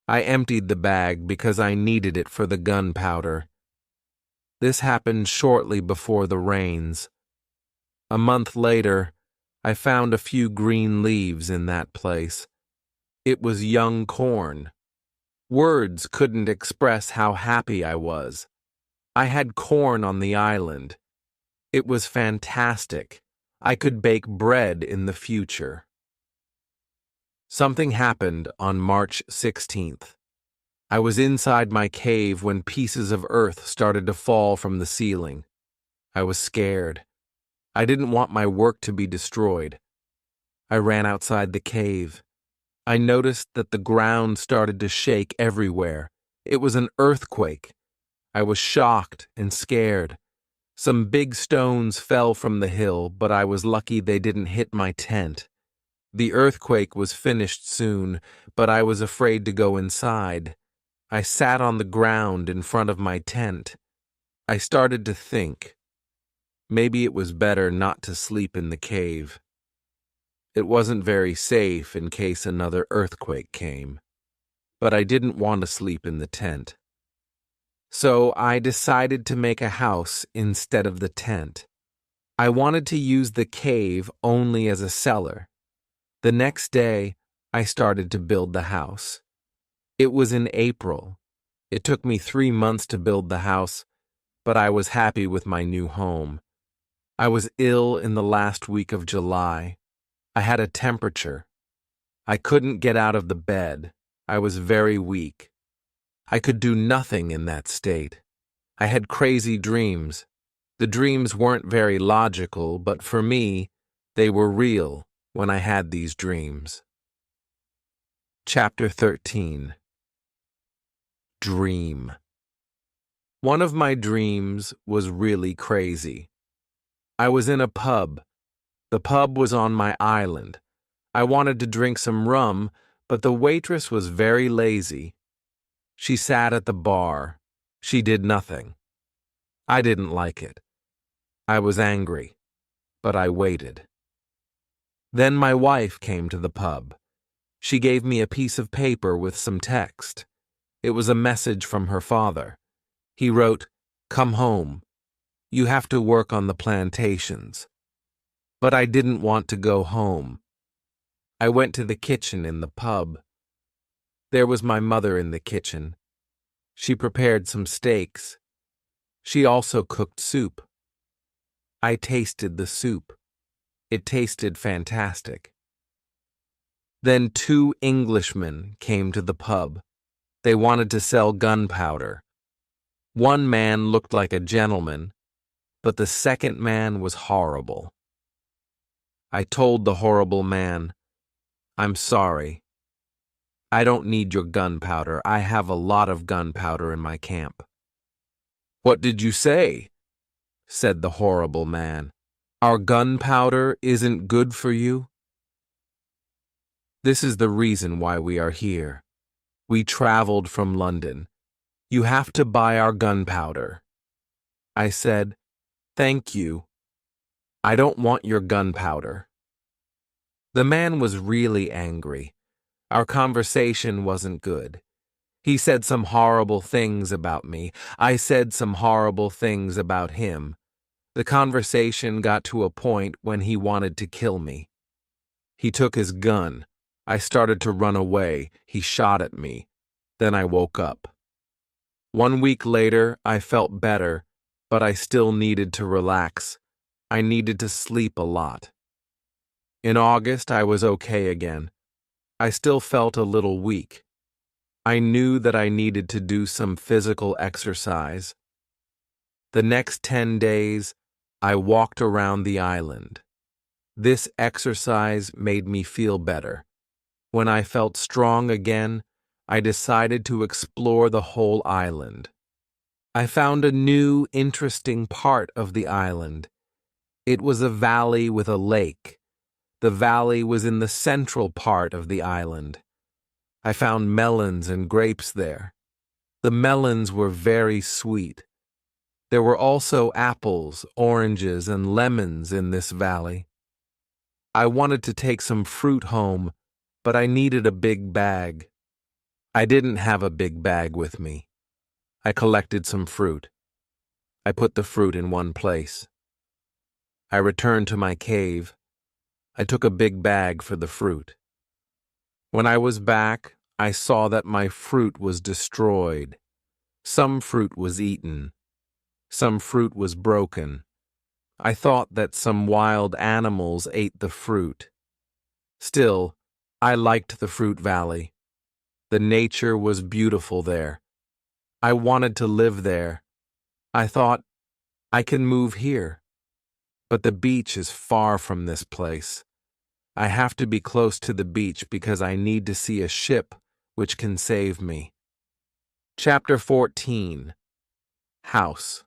I emptied the bag because I needed it for the gunpowder. This happened shortly before the rains. A month later, I found a few green leaves in that place. It was young corn. Words couldn't express how happy I was. I had corn on the island. It was fantastic. I could bake bread in the future. Something happened on March 16th. I was inside my cave when pieces of earth started to fall from the ceiling. I was scared. I didn't want my work to be destroyed. I ran outside the cave. I noticed that the ground started to shake everywhere. It was an earthquake. I was shocked and scared. Some big stones fell from the hill, but I was lucky they didn't hit my tent. The earthquake was finished soon, but I was afraid to go inside. I sat on the ground in front of my tent. I started to think. Maybe it was better not to sleep in the cave. It wasn't very safe in case another earthquake came. But I didn't want to sleep in the tent. So I decided to make a house instead of the tent. I wanted to use the cave only as a cellar. The next day, I started to build the house. It was in April. It took me 3 months to build the house, but I was happy with my new home. I was ill in the last week of July. I had a temperature. I couldn't get out of the bed. I was very weak. I could do nothing in that state. I had crazy dreams. The dreams weren't very logical, but for me, they were real when I had these dreams. Chapter 13. Dream. One of my dreams was really crazy. I was in a pub. The pub was on my island. I wanted to drink some rum, but the waitress was very lazy. She sat at the bar. She did nothing. I didn't like it. I was angry, but I waited. Then my wife came to the pub. She gave me a piece of paper with some text. It was a message from her father. He wrote, "Come home. You have to work on the plantations." But I didn't want to go home. I went to the kitchen in the pub. There was my mother in the kitchen. She prepared some steaks. She also cooked soup. I tasted the soup. It tasted fantastic. Then 2 Englishmen came to the pub. They wanted to sell gunpowder. One man looked like a gentleman, but the second man was horrible. I told the horrible man, "I'm sorry. I don't need your gunpowder. I have a lot of gunpowder in my camp." "What did you say?" said the horrible man. "Our gunpowder isn't good for you?" "This is the reason why we are here. We traveled from London. You have to buy our gunpowder." I said, "Thank you. I don't want your gunpowder." The man was really angry. Our conversation wasn't good. He said some horrible things about me. I said some horrible things about him. The conversation got to a point when he wanted to kill me. He took his gun. I started to run away. He shot at me. Then I woke up. 1 week later, I felt better, but I still needed to relax. I needed to sleep a lot. In August, I was okay again. I still felt a little weak. I knew that I needed to do some physical exercise. The next 10 days, I walked around the island. This exercise made me feel better. When I felt strong again, I decided to explore the whole island. I found a new, interesting part of the island. It was a valley with a lake. The valley was in the central part of the island. I found melons and grapes there. The melons were very sweet. There were also apples, oranges, and lemons in this valley. I wanted to take some fruit home, but I needed a big bag. I didn't have a big bag with me. I collected some fruit. I put the fruit in one place. I returned to my cave. I took a big bag for the fruit. When I was back, I saw that my fruit was destroyed. Some fruit was eaten. Some fruit was broken. I thought that some wild animals ate the fruit. Still, I liked the fruit valley. The nature was beautiful there. I wanted to live there. I thought, I can move here. But the beach is far from this place. I have to be close to the beach because I need to see a ship which can save me. Chapter 14. House.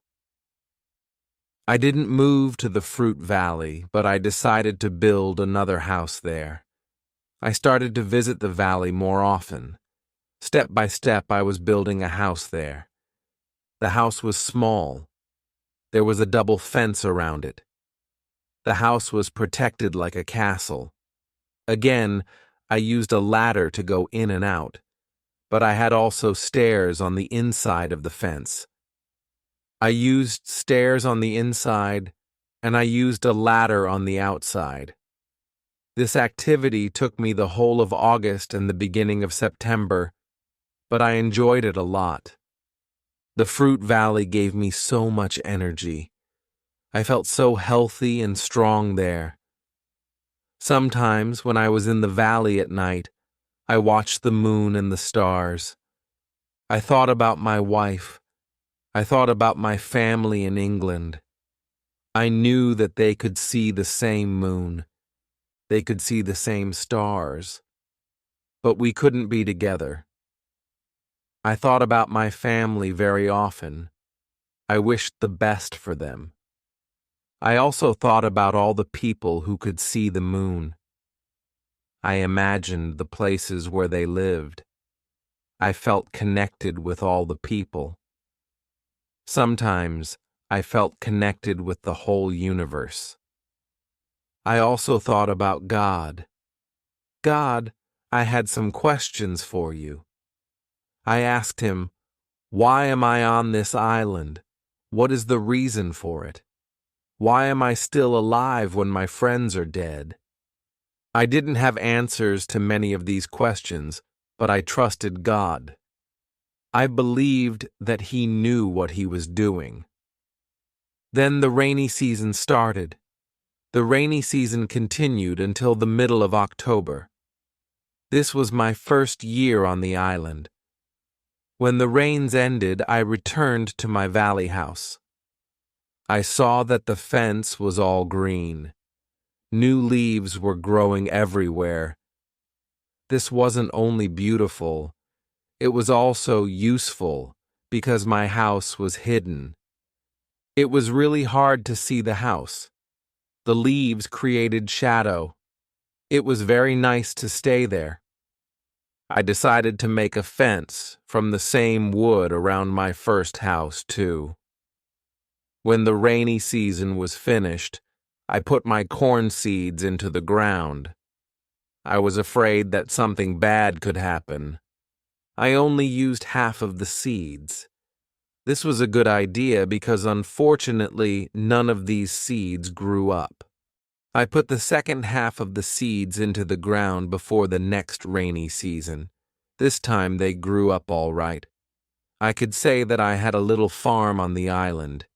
I didn't move to the fruit valley, but I decided to build another house there. I started to visit the valley more often. Step by step, I was building a house there. The house was small. There was a double fence around it. The house was protected like a castle. Again, I used a ladder to go in and out, but I had also stairs on the inside of the fence. I used stairs on the inside, and I used a ladder on the outside. This activity took me the whole of August and the beginning of September, but I enjoyed it a lot. The fruit valley gave me so much energy. I felt so healthy and strong there. Sometimes, when I was in the valley at night, I watched the moon and the stars. I thought about my wife. I thought about my family in England. I knew that they could see the same moon. They could see the same stars. But we couldn't be together. I thought about my family very often. I wished the best for them. I also thought about all the people who could see the moon. I imagined the places where they lived. I felt connected with all the people. Sometimes I felt connected with the whole universe. I also thought about God. God, I had some questions for you. I asked him, why am I on this island? What is the reason for it? Why am I still alive when my friends are dead? I didn't have answers to many of these questions, but I trusted God. I believed that He knew what He was doing. Then the rainy season started. The rainy season continued until the middle of October. This was my first year on the island. When the rains ended, I returned to my valley house. I saw that the fence was all green. New leaves were growing everywhere. This wasn't only beautiful, it was also useful because my house was hidden. It was really hard to see the house. The leaves created shadow. It was very nice to stay there. I decided to make a fence from the same wood around my first house, too. When the rainy season was finished, I put my corn seeds into the ground. I was afraid that something bad could happen. I only used half of the seeds. This was a good idea because unfortunately none of these seeds grew up. I put the second half of the seeds into the ground before the next rainy season. This time they grew up all right. I could say that I had a little farm on the island.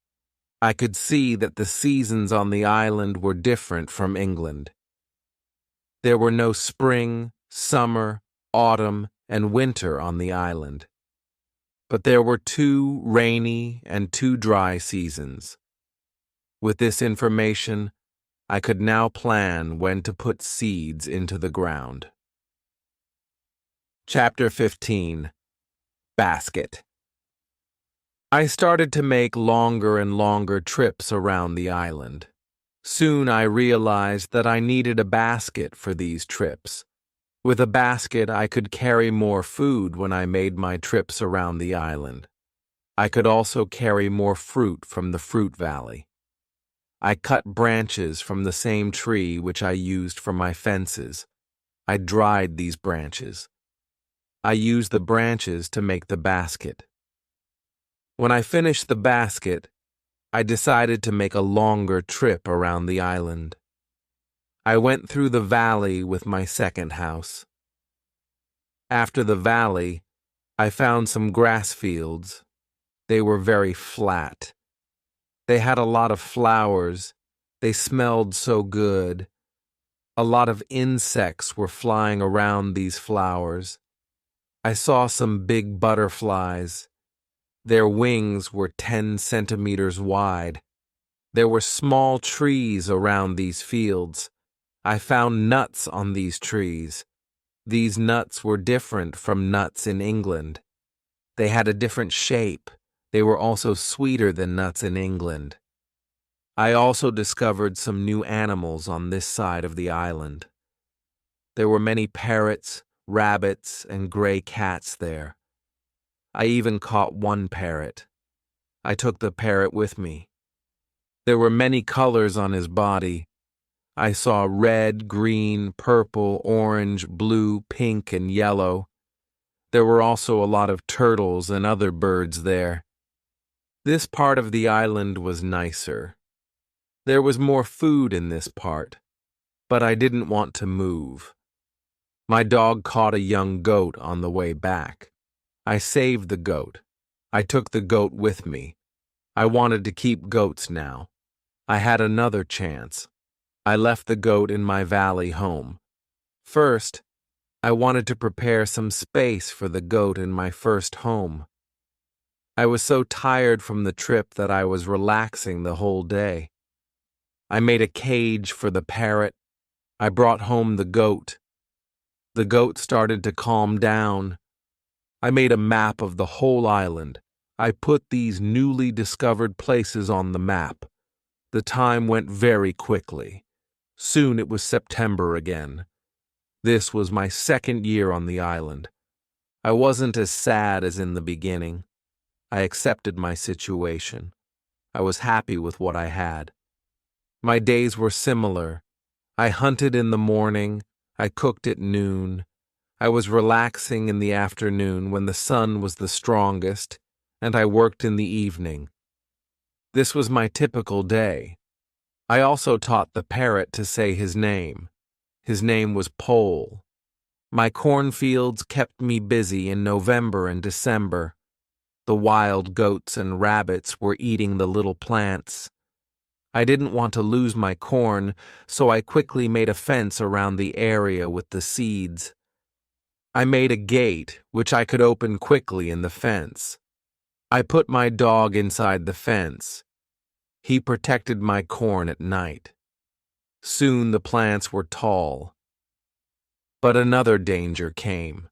I could see that the seasons on the island were different from England. There were no spring, summer, autumn, and winter on the island. But there were 2 rainy and 2 dry seasons. With this information, I could now plan when to put seeds into the ground. Chapter 15. Basket. I started to make longer and longer trips around the island. Soon I realized that I needed a basket for these trips. With a basket, I could carry more food when I made my trips around the island. I could also carry more fruit from the fruit valley. I cut branches from the same tree which I used for my fences. I dried these branches. I used the branches to make the basket. When I finished the basket, I decided to make a longer trip around the island. I went through the valley with my second house. After the valley, I found some grass fields. They were very flat. They had a lot of flowers. They smelled so good. A lot of insects were flying around these flowers. I saw some big butterflies. Their wings were 10 centimeters wide. There were small trees around these fields. I found nuts on these trees. These nuts were different from nuts in England. They had a different shape. They were also sweeter than nuts in England. I also discovered some new animals on this side of the island. There were many parrots, rabbits, and gray cats there. I even caught one parrot. I took the parrot with me. There were many colors on his body. I saw red, green, purple, orange, blue, pink, and yellow. There were also a lot of turtles and other birds there. This part of the island was nicer. There was more food in this part, but I didn't want to move. My dog caught a young goat on the way back. I saved the goat. I took the goat with me. I wanted to keep goats now. I had another chance. I left the goat in my valley home. First, I wanted to prepare some space for the goat in my first home. I was so tired from the trip that I was relaxing the whole day. I made a cage for the parrot. I brought home the goat. The goat started to calm down. I made a map of the whole island. I put these newly discovered places on the map. The time went very quickly. Soon it was September again. This was my second year on the island. I wasn't as sad as in the beginning. I accepted my situation. I was happy with what I had. My days were similar. I hunted in the morning. I cooked at noon. I was relaxing in the afternoon when the sun was the strongest, and I worked in the evening. This was my typical day. I also taught the parrot to say his name. His name was Pole. My cornfields kept me busy in November and December. The wild goats and rabbits were eating the little plants. I didn't want to lose my corn, so I quickly made a fence around the area with the seeds. I made a gate, which I could open quickly in the fence. I put my dog inside the fence. He protected my corn at night. Soon the plants were tall. But another danger came.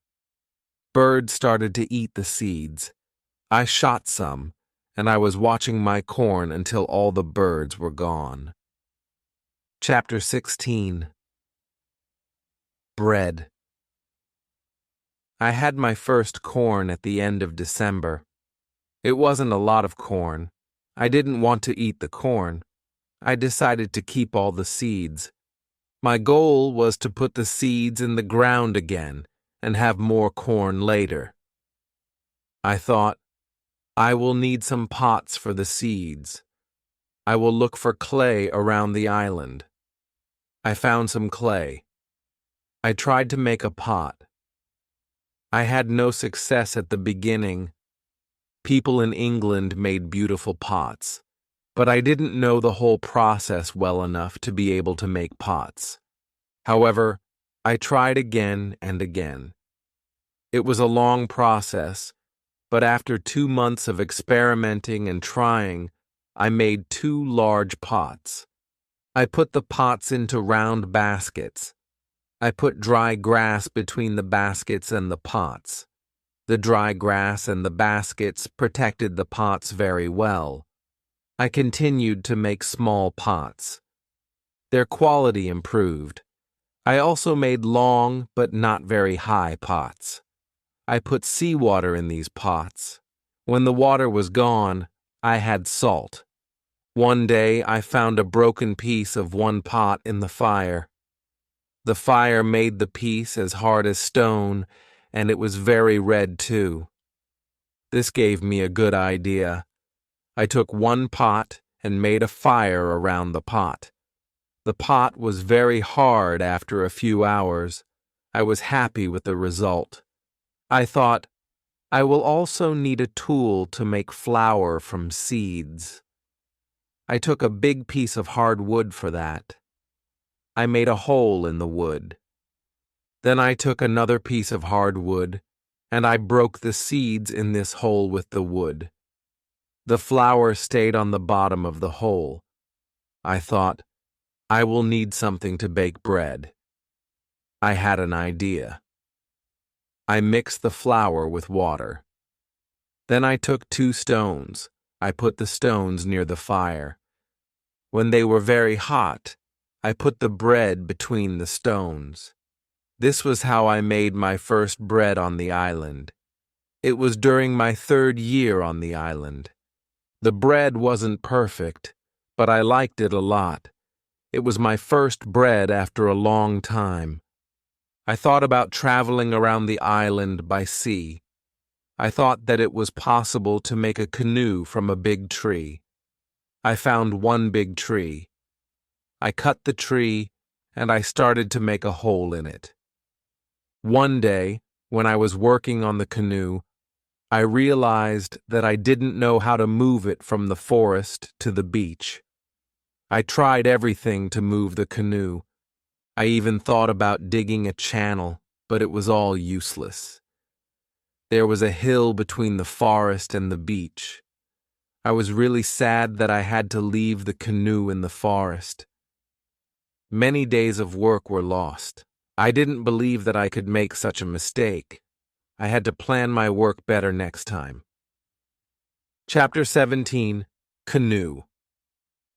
Birds started to eat the seeds. I shot some, and I was watching my corn until all the birds were gone. Chapter 16. Bread. I had my first corn at the end of December. It wasn't a lot of corn. I didn't want to eat the corn. I decided to keep all the seeds. My goal was to put the seeds in the ground again and have more corn later. I thought, I will need some pots for the seeds. I will look for clay around the island. I found some clay. I tried to make a pot. I had no success at the beginning. People in England made beautiful pots, but I didn't know the whole process well enough to be able to make pots. However, I tried again and again. It was a long process, but after 2 months of experimenting and trying, I made 2 large pots. I put the pots into round baskets. I put dry grass between the baskets and the pots. The dry grass and the baskets protected the pots very well. I continued to make small pots. Their quality improved. I also made long but not very high pots. I put seawater in these pots. When the water was gone, I had salt. One day I found a broken piece of one pot in the fire. The fire made the piece as hard as stone, and it was very red too. This gave me a good idea. I took one pot and made a fire around the pot. The pot was very hard after a few hours. I was happy with the result. I thought, I will also need a tool to make flour from seeds. I took a big piece of hard wood for that. I made a hole in the wood. Then I took another piece of hard wood, and I broke the seeds in this hole with the wood. The flour stayed on the bottom of the hole. I thought, I will need something to bake bread. I had an idea. I mixed the flour with water. Then I took 2 stones. I put the stones near the fire. When they were very hot, I put the bread between the stones. This was how I made my first bread on the island. It was during my 3rd year on the island. The bread wasn't perfect, but I liked it a lot. It was my first bread after a long time. I thought about traveling around the island by sea. I thought that it was possible to make a canoe from a big tree. I found one big tree. I cut the tree, and I started to make a hole in it. One day, when I was working on the canoe, I realized that I didn't know how to move it from the forest to the beach. I tried everything to move the canoe. I even thought about digging a channel, but it was all useless. There was a hill between the forest and the beach. I was really sad that I had to leave the canoe in the forest. Many days of work were lost. I didn't believe that I could make such a mistake. I had to plan my work better next time. Chapter 17, Canoe.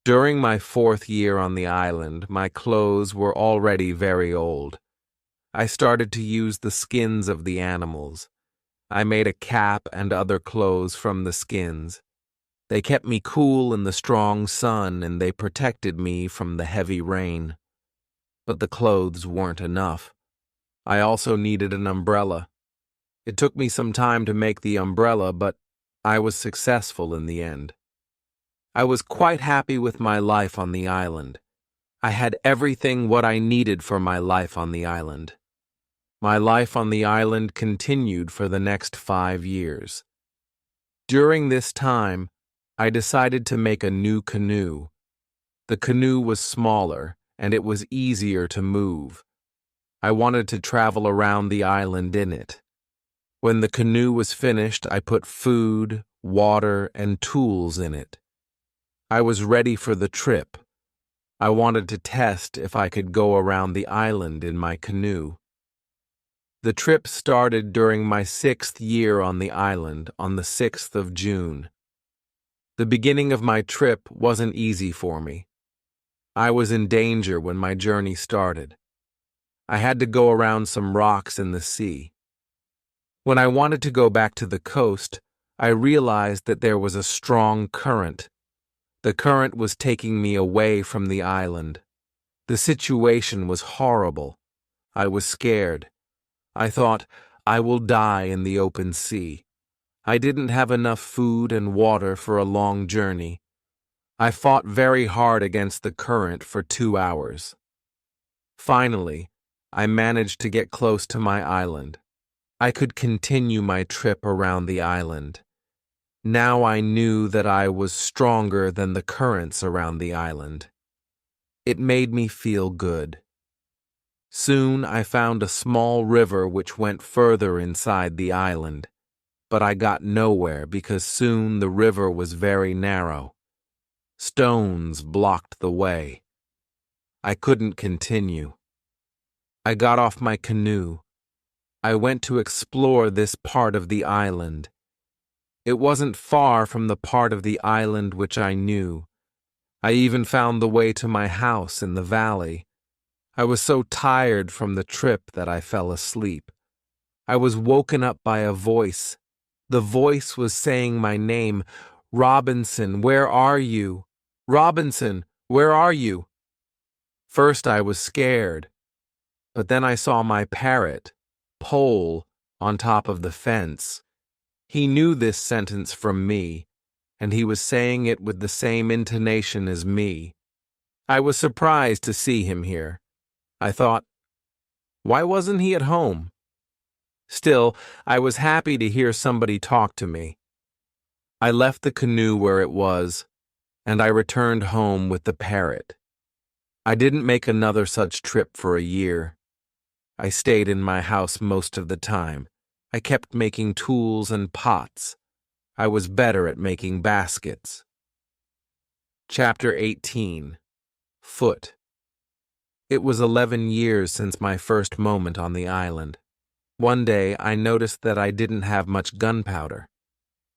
During my 4th year on the island, my clothes were already very old. I started to use the skins of the animals. I made a cap and other clothes from the skins. They kept me cool in the strong sun, and they protected me from the heavy rain. But the clothes weren't enough. I also needed an umbrella. It took me some time to make the umbrella, but I was successful in the end. I was quite happy with my life on the island. I had everything what I needed for my life on the island. My life on the island continued for the next 5 years. During this time, I decided to make a new canoe. The canoe was smaller, and it was easier to move. I wanted to travel around the island in it. When the canoe was finished, I put food, water, and tools in it. I was ready for the trip. I wanted to test if I could go around the island in my canoe. The trip started during my 6th year on the island on the 6th of June. The beginning of my trip wasn't easy for me. I was in danger when my journey started. I had to go around some rocks in the sea. When I wanted to go back to the coast, I realized that there was a strong current. The current was taking me away from the island. The situation was horrible. I was scared. I thought, I will die in the open sea. I didn't have enough food and water for a long journey. I fought very hard against the current for 2 hours. Finally, I managed to get close to my island. I could continue my trip around the island. Now I knew that I was stronger than the currents around the island. It made me feel good. Soon I found a small river which went further inside the island, but I got nowhere because soon the river was very narrow. Stones blocked the way. I couldn't continue. I got off my canoe. I went to explore this part of the island. It wasn't far from the part of the island which I knew. I even found the way to my house in the valley. I was so tired from the trip that I fell asleep. I was woken up by a voice. The voice was saying my name. "Robinson, where are you? Robinson, where are you?" First I was scared, but then I saw my parrot, Pole, on top of the fence. He knew this sentence from me, and he was saying it with the same intonation as me. I was surprised to see him here. I thought, why wasn't he at home? Still, I was happy to hear somebody talk to me. I left the canoe where it was, and I returned home with the parrot. I didn't make another such trip for a year. I stayed in my house most of the time. I kept making tools and pots. I was better at making baskets. Chapter 18. Foot. It was 11 years since my first moment on the island. One day I noticed that I didn't have much gunpowder.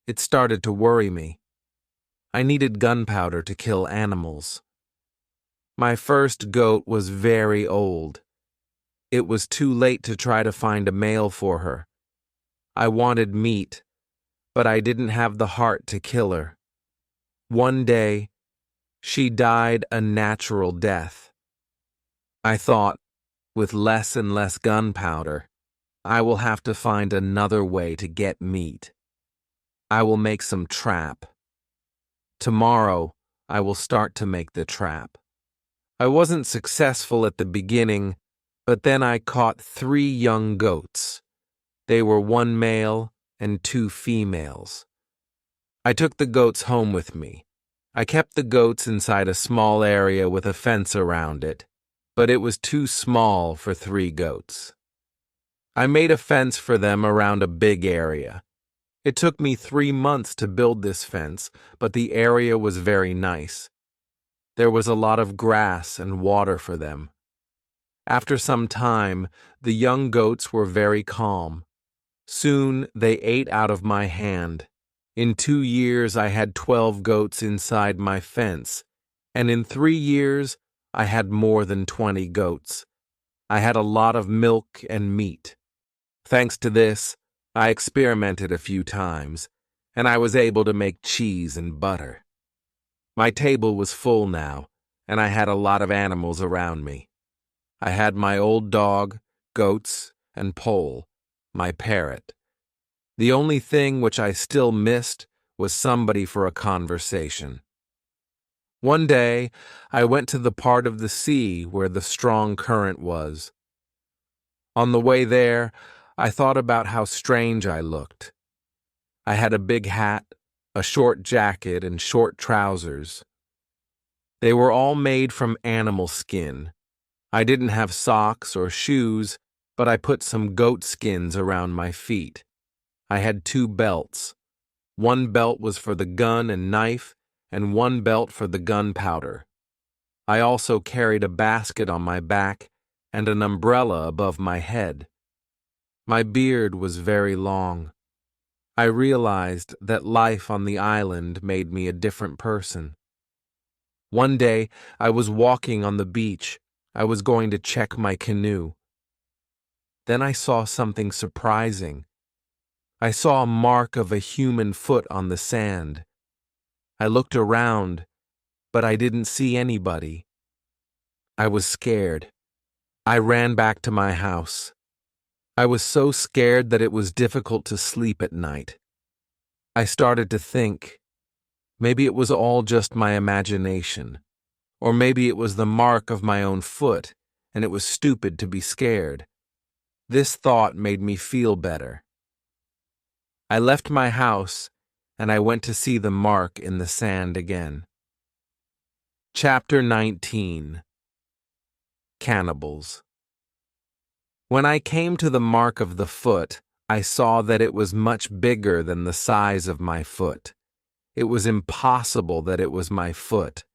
It started to worry me. I needed gunpowder to kill animals. My first goat was very old. It was too late to try to find a male for her. I wanted meat, but I didn't have the heart to kill her. One day, she died a natural death. I thought, with less and less gunpowder, I will have to find another way to get meat. I will make some trap. Tomorrow, I will start to make the trap. I wasn't successful at the beginning, but then I caught 3 young goats. They were 1 male and 2 females. I took the goats home with me. I kept the goats inside a small area with a fence around it, but it was too small for 3 goats. I made a fence for them around a big area. It took me 3 months to build this fence, but the area was very nice. There was a lot of grass and water for them. After some time, the young goats were very calm. Soon they ate out of my hand. In 2 years I had 12 goats inside my fence, and in 3 years I had more than 20 goats. I had a lot of milk and meat. Thanks to this, I experimented a few times, and I was able to make cheese and butter. My table was full now, and I had a lot of animals around me. I had my old dog, goats, and Pole, my parrot. The only thing which I still missed was somebody for a conversation. One day, I went to the part of the sea where the strong current was. On the way there, I thought about how strange I looked. I had a big hat, a short jacket, and short trousers. They were all made from animal skin. I didn't have socks or shoes, but I put some goat skins around my feet. I had 2 belts. 1 belt was for the gun and knife, and 1 belt for the gunpowder. I also carried a basket on my back and an umbrella above my head. My beard was very long. I realized that life on the island made me a different person. One day, I was walking on the beach. I was going to check my canoe. Then I saw something surprising. I saw a mark of a human foot on the sand. I looked around, but I didn't see anybody. I was scared. I ran back to my house. I was so scared that it was difficult to sleep at night. I started to think, maybe it was all just my imagination, or maybe it was the mark of my own foot, and it was stupid to be scared. This thought made me feel better. I left my house, and I went to see the mark in the sand again. Chapter 19. Cannibals. When I came to the mark of the foot, I saw that it was much bigger than the size of my foot. It was impossible that it was my foot.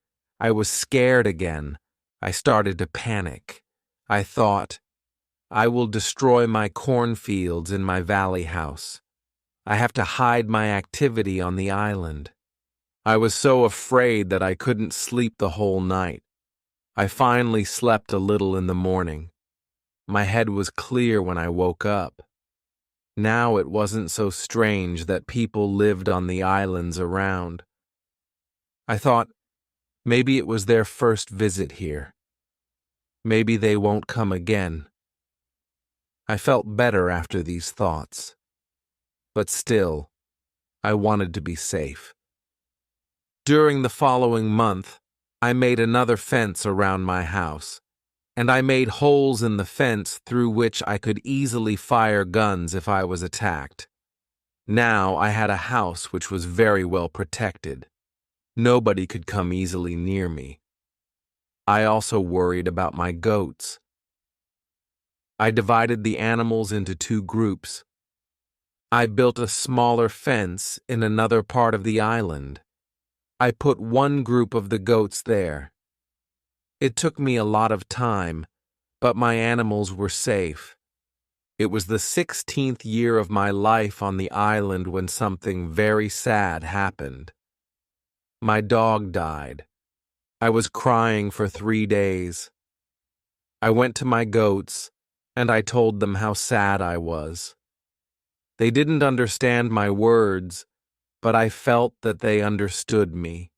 I was scared again. I started to panic. I thought, I will destroy my cornfields in my valley house. I have to hide my activity on the island. I was so afraid that I couldn't sleep the whole night. I finally slept a little in the morning. My head was clear when I woke up. Now it wasn't so strange that people lived on the islands around. I thought, maybe it was their first visit here. Maybe they won't come again. I felt better after these thoughts. But still, I wanted to be safe. During the following month, I made another fence around my house, and I made holes in the fence through which I could easily fire guns if I was attacked. Now I had a house which was very well protected. Nobody could come easily near me. I also worried about my goats. I divided the animals into 2 groups. I built a smaller fence in another part of the island. I put one group of the goats there. It took me a lot of time, but my animals were safe. It was the 16th year of my life on the island when something very sad happened. My dog died. I was crying for 3 days. I went to my goats, and I told them how sad I was. They didn't understand my words, but I felt that they understood me.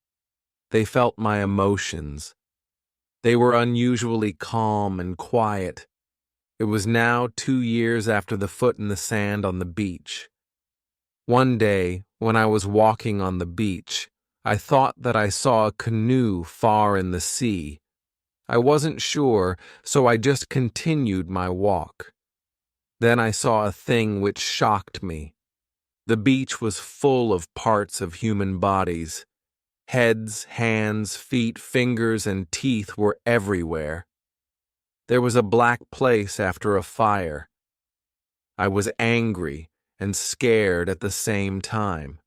They felt my emotions. They were unusually calm and quiet. It was now 2 years after the foot in the sand on the beach. One day, when I was walking on the beach, I thought that I saw a canoe far in the sea. I wasn't sure, so I just continued my walk. Then I saw a thing which shocked me. The beach was full of parts of human bodies. Heads, hands, feet, fingers, and teeth were everywhere. There was a black place after a fire. I was angry and scared at the same time.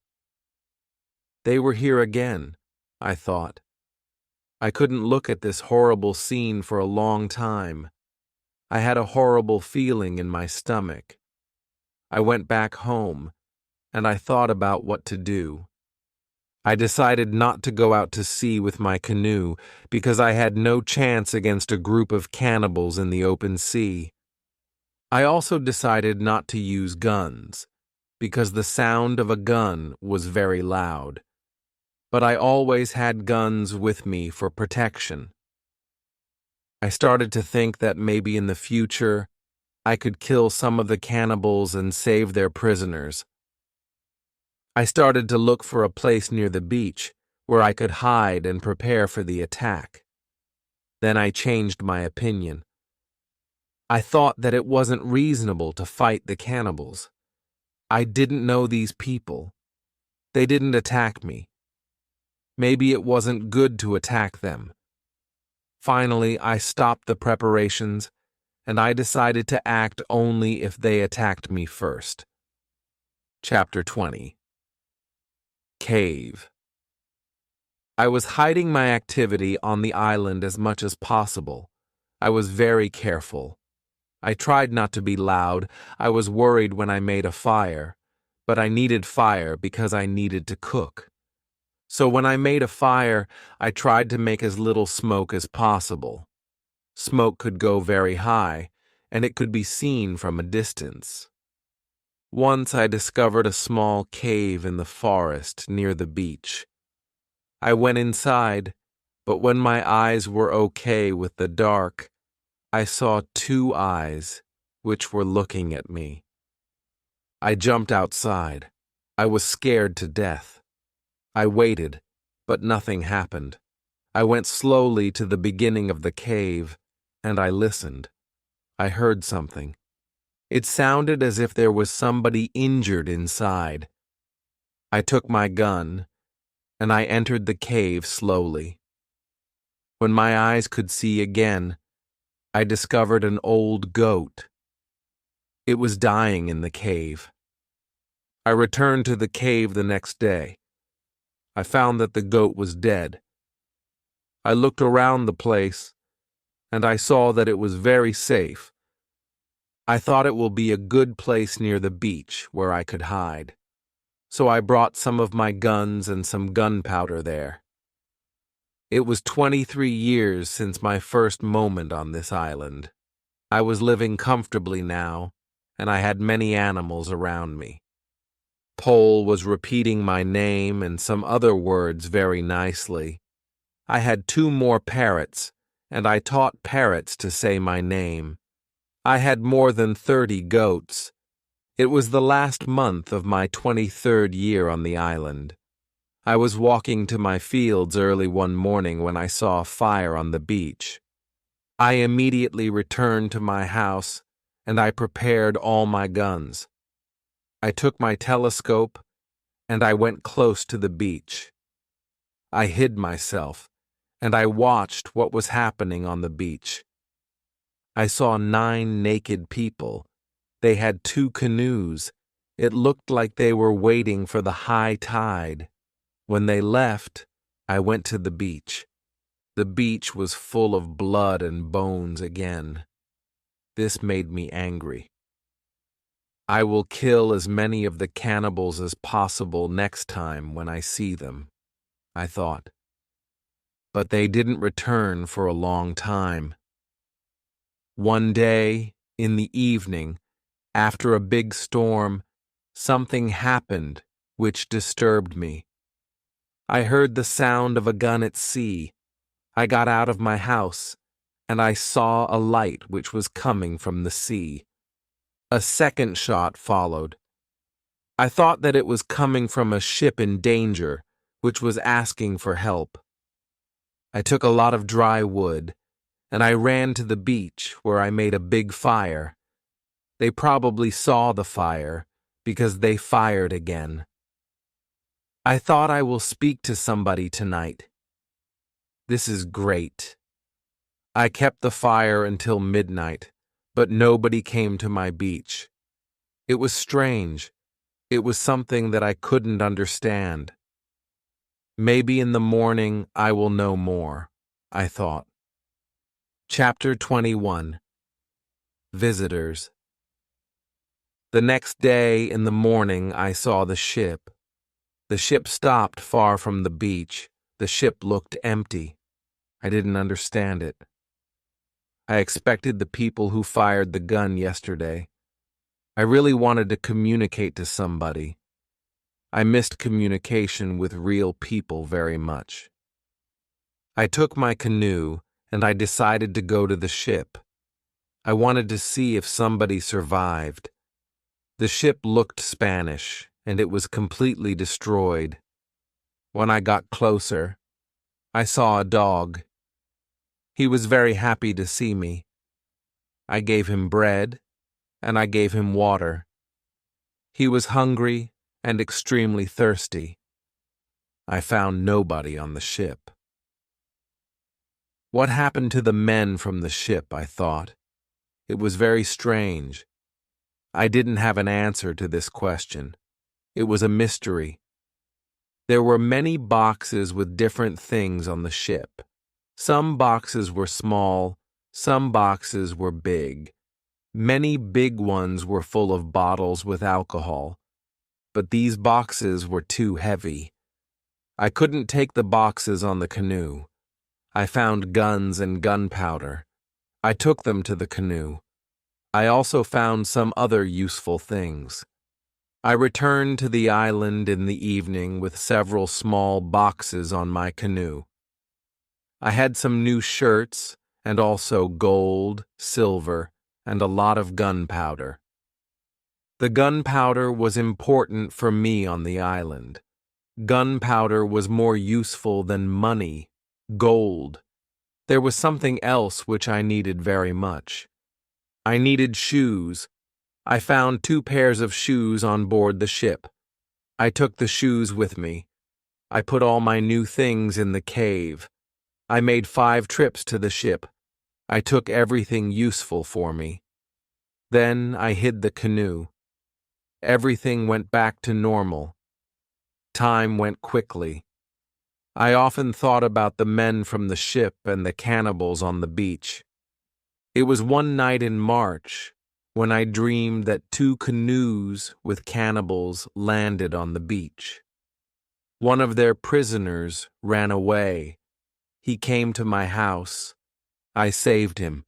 They were here again, I thought. I couldn't look at this horrible scene for a long time. I had a horrible feeling in my stomach. I went back home, and I thought about what to do. I decided not to go out to sea with my canoe because I had no chance against a group of cannibals in the open sea. I also decided not to use guns because the sound of a gun was very loud. But I always had guns with me for protection. I started to think that maybe in the future I could kill some of the cannibals and save their prisoners. I started to look for a place near the beach where I could hide and prepare for the attack. Then I changed my opinion. I thought that it wasn't reasonable to fight the cannibals. I didn't know these people. They didn't attack me. Maybe it wasn't good to attack them. Finally, I stopped the preparations, and I decided to act only if they attacked me first. Chapter 20. Cave. I was hiding my activity on the island as much as possible. I was very careful. I tried not to be loud. I was worried when I made a fire, but I needed fire because I needed to cook. So when I made a fire, I tried to make as little smoke as possible. Smoke could go very high, and it could be seen from a distance. Once I discovered a small cave in the forest near the beach. I went inside, but when my eyes were okay with the dark, I saw 2 eyes which were looking at me. I jumped outside. I was scared to death. I waited, but nothing happened. I went slowly to the beginning of the cave, and I listened. I heard something. It sounded as if there was somebody injured inside. I took my gun, and I entered the cave slowly. When my eyes could see again, I discovered an old goat. It was dying in the cave. I returned to the cave the next day. I found that the goat was dead. I looked around the place, and I saw that it was very safe. I thought it will be a good place near the beach where I could hide. So I brought some of my guns and some gunpowder there. It was 23 years since my first moment on this island. I was living comfortably now, and I had many animals around me. Pole was repeating my name and some other words very nicely. I had 2 more parrots, and I taught parrots to say my name. I had more than 30 goats. It was the last month of my 23rd year on the island. I was walking to my fields early one morning when I saw a fire on the beach. I immediately returned to my house, and I prepared all my guns. I took my telescope, and I went close to the beach. I hid myself, and I watched what was happening on the beach. I saw 9 naked people. They had 2 canoes. It looked like they were waiting for the high tide. When they left, I went to the beach. The beach was full of blood and bones again. This made me angry. I will kill as many of the cannibals as possible next time when I see them, I thought. But they didn't return for a long time. One day, in the evening, after a big storm, something happened which disturbed me. I heard the sound of a gun at sea. I got out of my house, and I saw a light which was coming from the sea. A second shot followed. I thought that it was coming from a ship in danger, which was asking for help. I took a lot of dry wood, and I ran to the beach where I made a big fire. They probably saw the fire, because they fired again. I thought I will speak to somebody tonight. This is great. I kept the fire until midnight, but nobody came to my beach. It was strange. It was something that I couldn't understand. Maybe in the morning I will know more, I thought. Chapter 21. Visitors. The next day in the morning I saw the ship. The ship stopped far from the beach. The ship looked empty. I didn't understand it. I expected the people who fired the gun yesterday. I really wanted to communicate to somebody. I missed communication with real people very much. I took my canoe, and I decided to go to the ship. I wanted to see if somebody survived. The ship looked Spanish, and it was completely destroyed. When I got closer, I saw a dog. He was very happy to see me. I gave him bread, and I gave him water. He was hungry and extremely thirsty. I found nobody on the ship. What happened to the men from the ship, I thought. It was very strange. I didn't have an answer to this question. It was a mystery. There were many boxes with different things on the ship. Some boxes were small, some boxes were big. Many big ones were full of bottles with alcohol, but these boxes were too heavy. I couldn't take the boxes on the canoe. I found guns and gunpowder. I took them to the canoe. I also found some other useful things. I returned to the island in the evening with several small boxes on my canoe. I had some new shirts and also gold, silver, and a lot of gunpowder. The gunpowder was important for me on the island. Gunpowder was more useful than money, gold. There was something else which I needed very much. I needed shoes. I found 2 pairs of shoes on board the ship. I took the shoes with me. I put all my new things in the cave. I made 5 trips to the ship. I took everything useful for me. Then I hid the canoe. Everything went back to normal. Time went quickly. I often thought about the men from the ship and the cannibals on the beach. It was one night in March when I dreamed that 2 canoes with cannibals landed on the beach. One of their prisoners ran away. He came to my house. I saved him.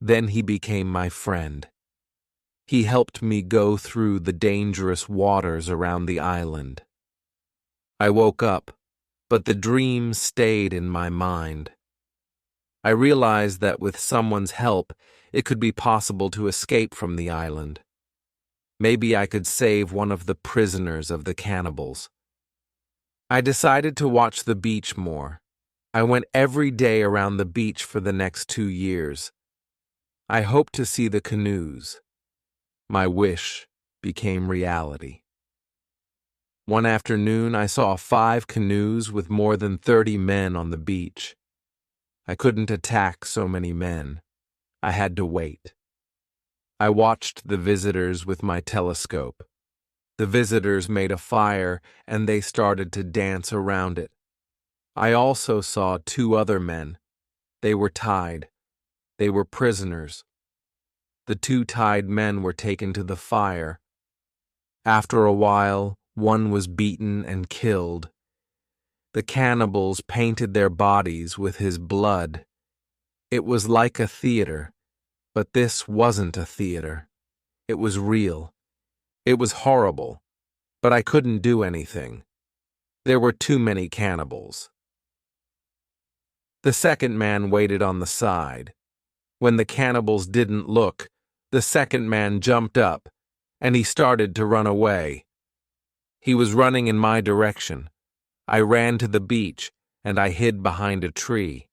Then he became my friend. He helped me go through the dangerous waters around the island. I woke up, but the dream stayed in my mind. I realized that with someone's help, it could be possible to escape from the island. Maybe I could save one of the prisoners of the cannibals. I decided to watch the beach more. I went every day around the beach for the next 2 years. I hoped to see the canoes. My wish became reality. One afternoon, I saw 5 canoes with more than 30 men on the beach. I couldn't attack so many men. I had to wait. I watched the visitors with my telescope. The visitors made a fire, and they started to dance around it. I also saw 2 other men. They were tied. They were prisoners. The 2 tied men were taken to the fire. After a while, one was beaten and killed. The cannibals painted their bodies with his blood. It was like a theater, but this wasn't a theater. It was real. It was horrible, but I couldn't do anything. There were too many cannibals. The second man waited on the side. When the cannibals didn't look, the second man jumped up, and he started to run away. He was running in my direction. I ran to the beach, and I hid behind a tree.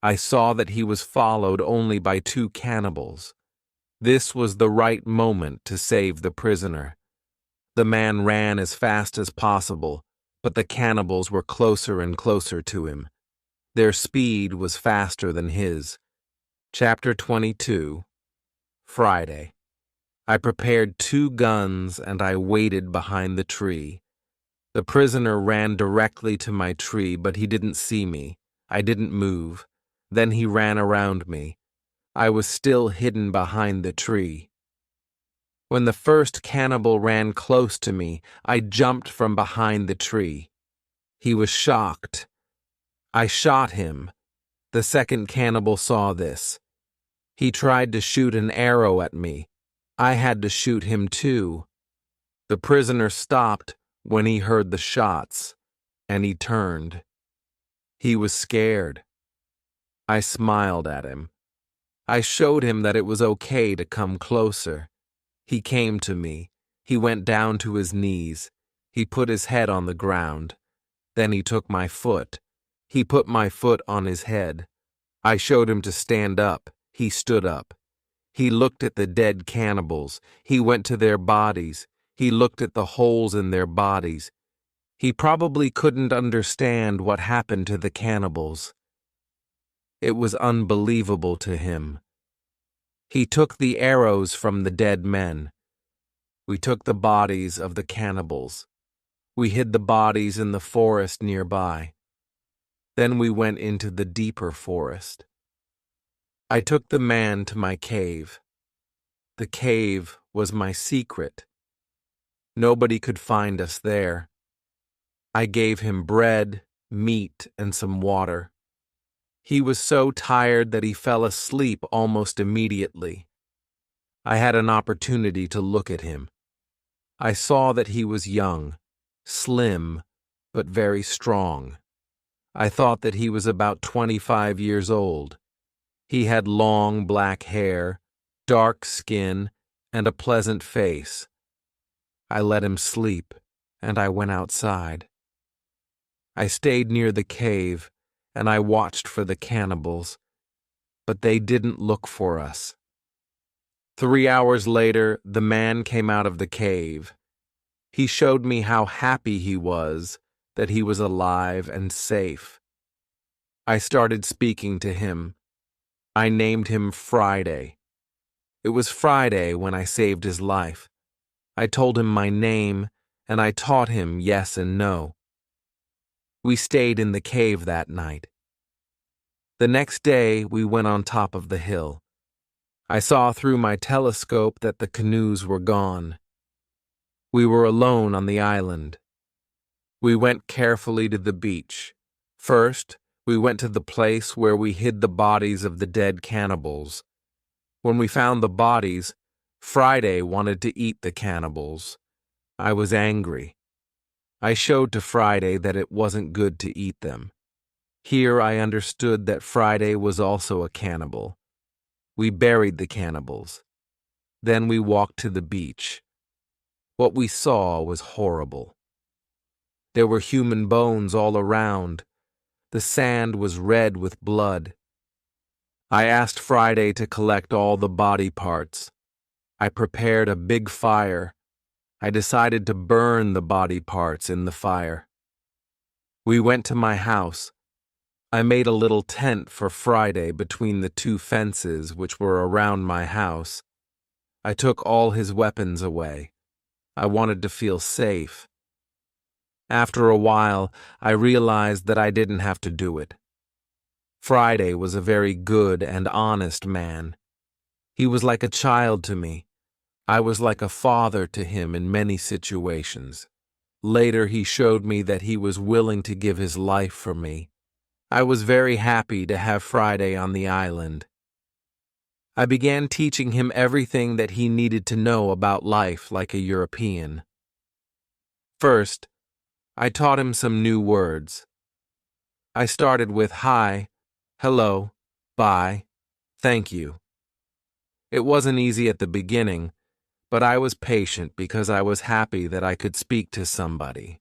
I saw that he was followed only by 2 cannibals. This was the right moment to save the prisoner. The man ran as fast as possible, but the cannibals were closer and closer to him. Their speed was faster than his. Chapter 22. Friday. I prepared 2 guns and I waited behind the tree. The prisoner ran directly to my tree, but he didn't see me. I didn't move. Then he ran around me. I was still hidden behind the tree. When the first cannibal ran close to me, I jumped from behind the tree. He was shocked. I shot him. The second cannibal saw this. He tried to shoot an arrow at me. I had to shoot him too. The prisoner stopped when he heard the shots, and he turned. He was scared. I smiled at him. I showed him that it was okay to come closer. He came to me. He went down to his knees. He put his head on the ground. Then he took my foot. He put my foot on his head. I showed him to stand up. He stood up. He looked at the dead cannibals. He went to their bodies. He looked at the holes in their bodies. He probably couldn't understand what happened to the cannibals. It was unbelievable to him. He took the arrows from the dead men. We took the bodies of the cannibals. We hid the bodies in the forest nearby. Then we went into the deeper forest. I took the man to my cave. The cave was my secret. Nobody could find us there. I gave him bread, meat, and some water. He was so tired that he fell asleep almost immediately. I had an opportunity to look at him. I saw that he was young, slim, but very strong. I thought that he was about 25 years old. He had long black hair, dark skin, and a pleasant face. I let him sleep, and I went outside. I stayed near the cave, and I watched for the cannibals, but they didn't look for us. 3 hours later, the man came out of the cave. He showed me how happy he was that he was alive and safe. I started speaking to him. I named him Friday. It was Friday when I saved his life. I told him my name, and I taught him yes and no. We stayed in the cave that night. The next day, we went on top of the hill. I saw through my telescope that the canoes were gone. We were alone on the island. We went carefully to the beach. First, we went to the place where we hid the bodies of the dead cannibals. When we found the bodies, Friday wanted to eat the cannibals. I was angry. I showed to Friday that it wasn't good to eat them. Here I understood that Friday was also a cannibal. We buried the cannibals. Then we walked to the beach. What we saw was horrible. There were human bones all around. The sand was red with blood. I asked Friday to collect all the body parts. I prepared a big fire. I decided to burn the body parts in the fire. We went to my house. I made a little tent for Friday between the two fences which were around my house. I took all his weapons away. I wanted to feel safe. After a while, I realized that I didn't have to do it. Friday was a very good and honest man. He was like a child to me. I was like a father to him in many situations. Later, he showed me that he was willing to give his life for me. I was very happy to have Friday on the island. I began teaching him everything that he needed to know about life like a European. First, I taught him some new words. I started with hi, hello, bye, thank you. It wasn't easy at the beginning, but I was patient because I was happy that I could speak to somebody.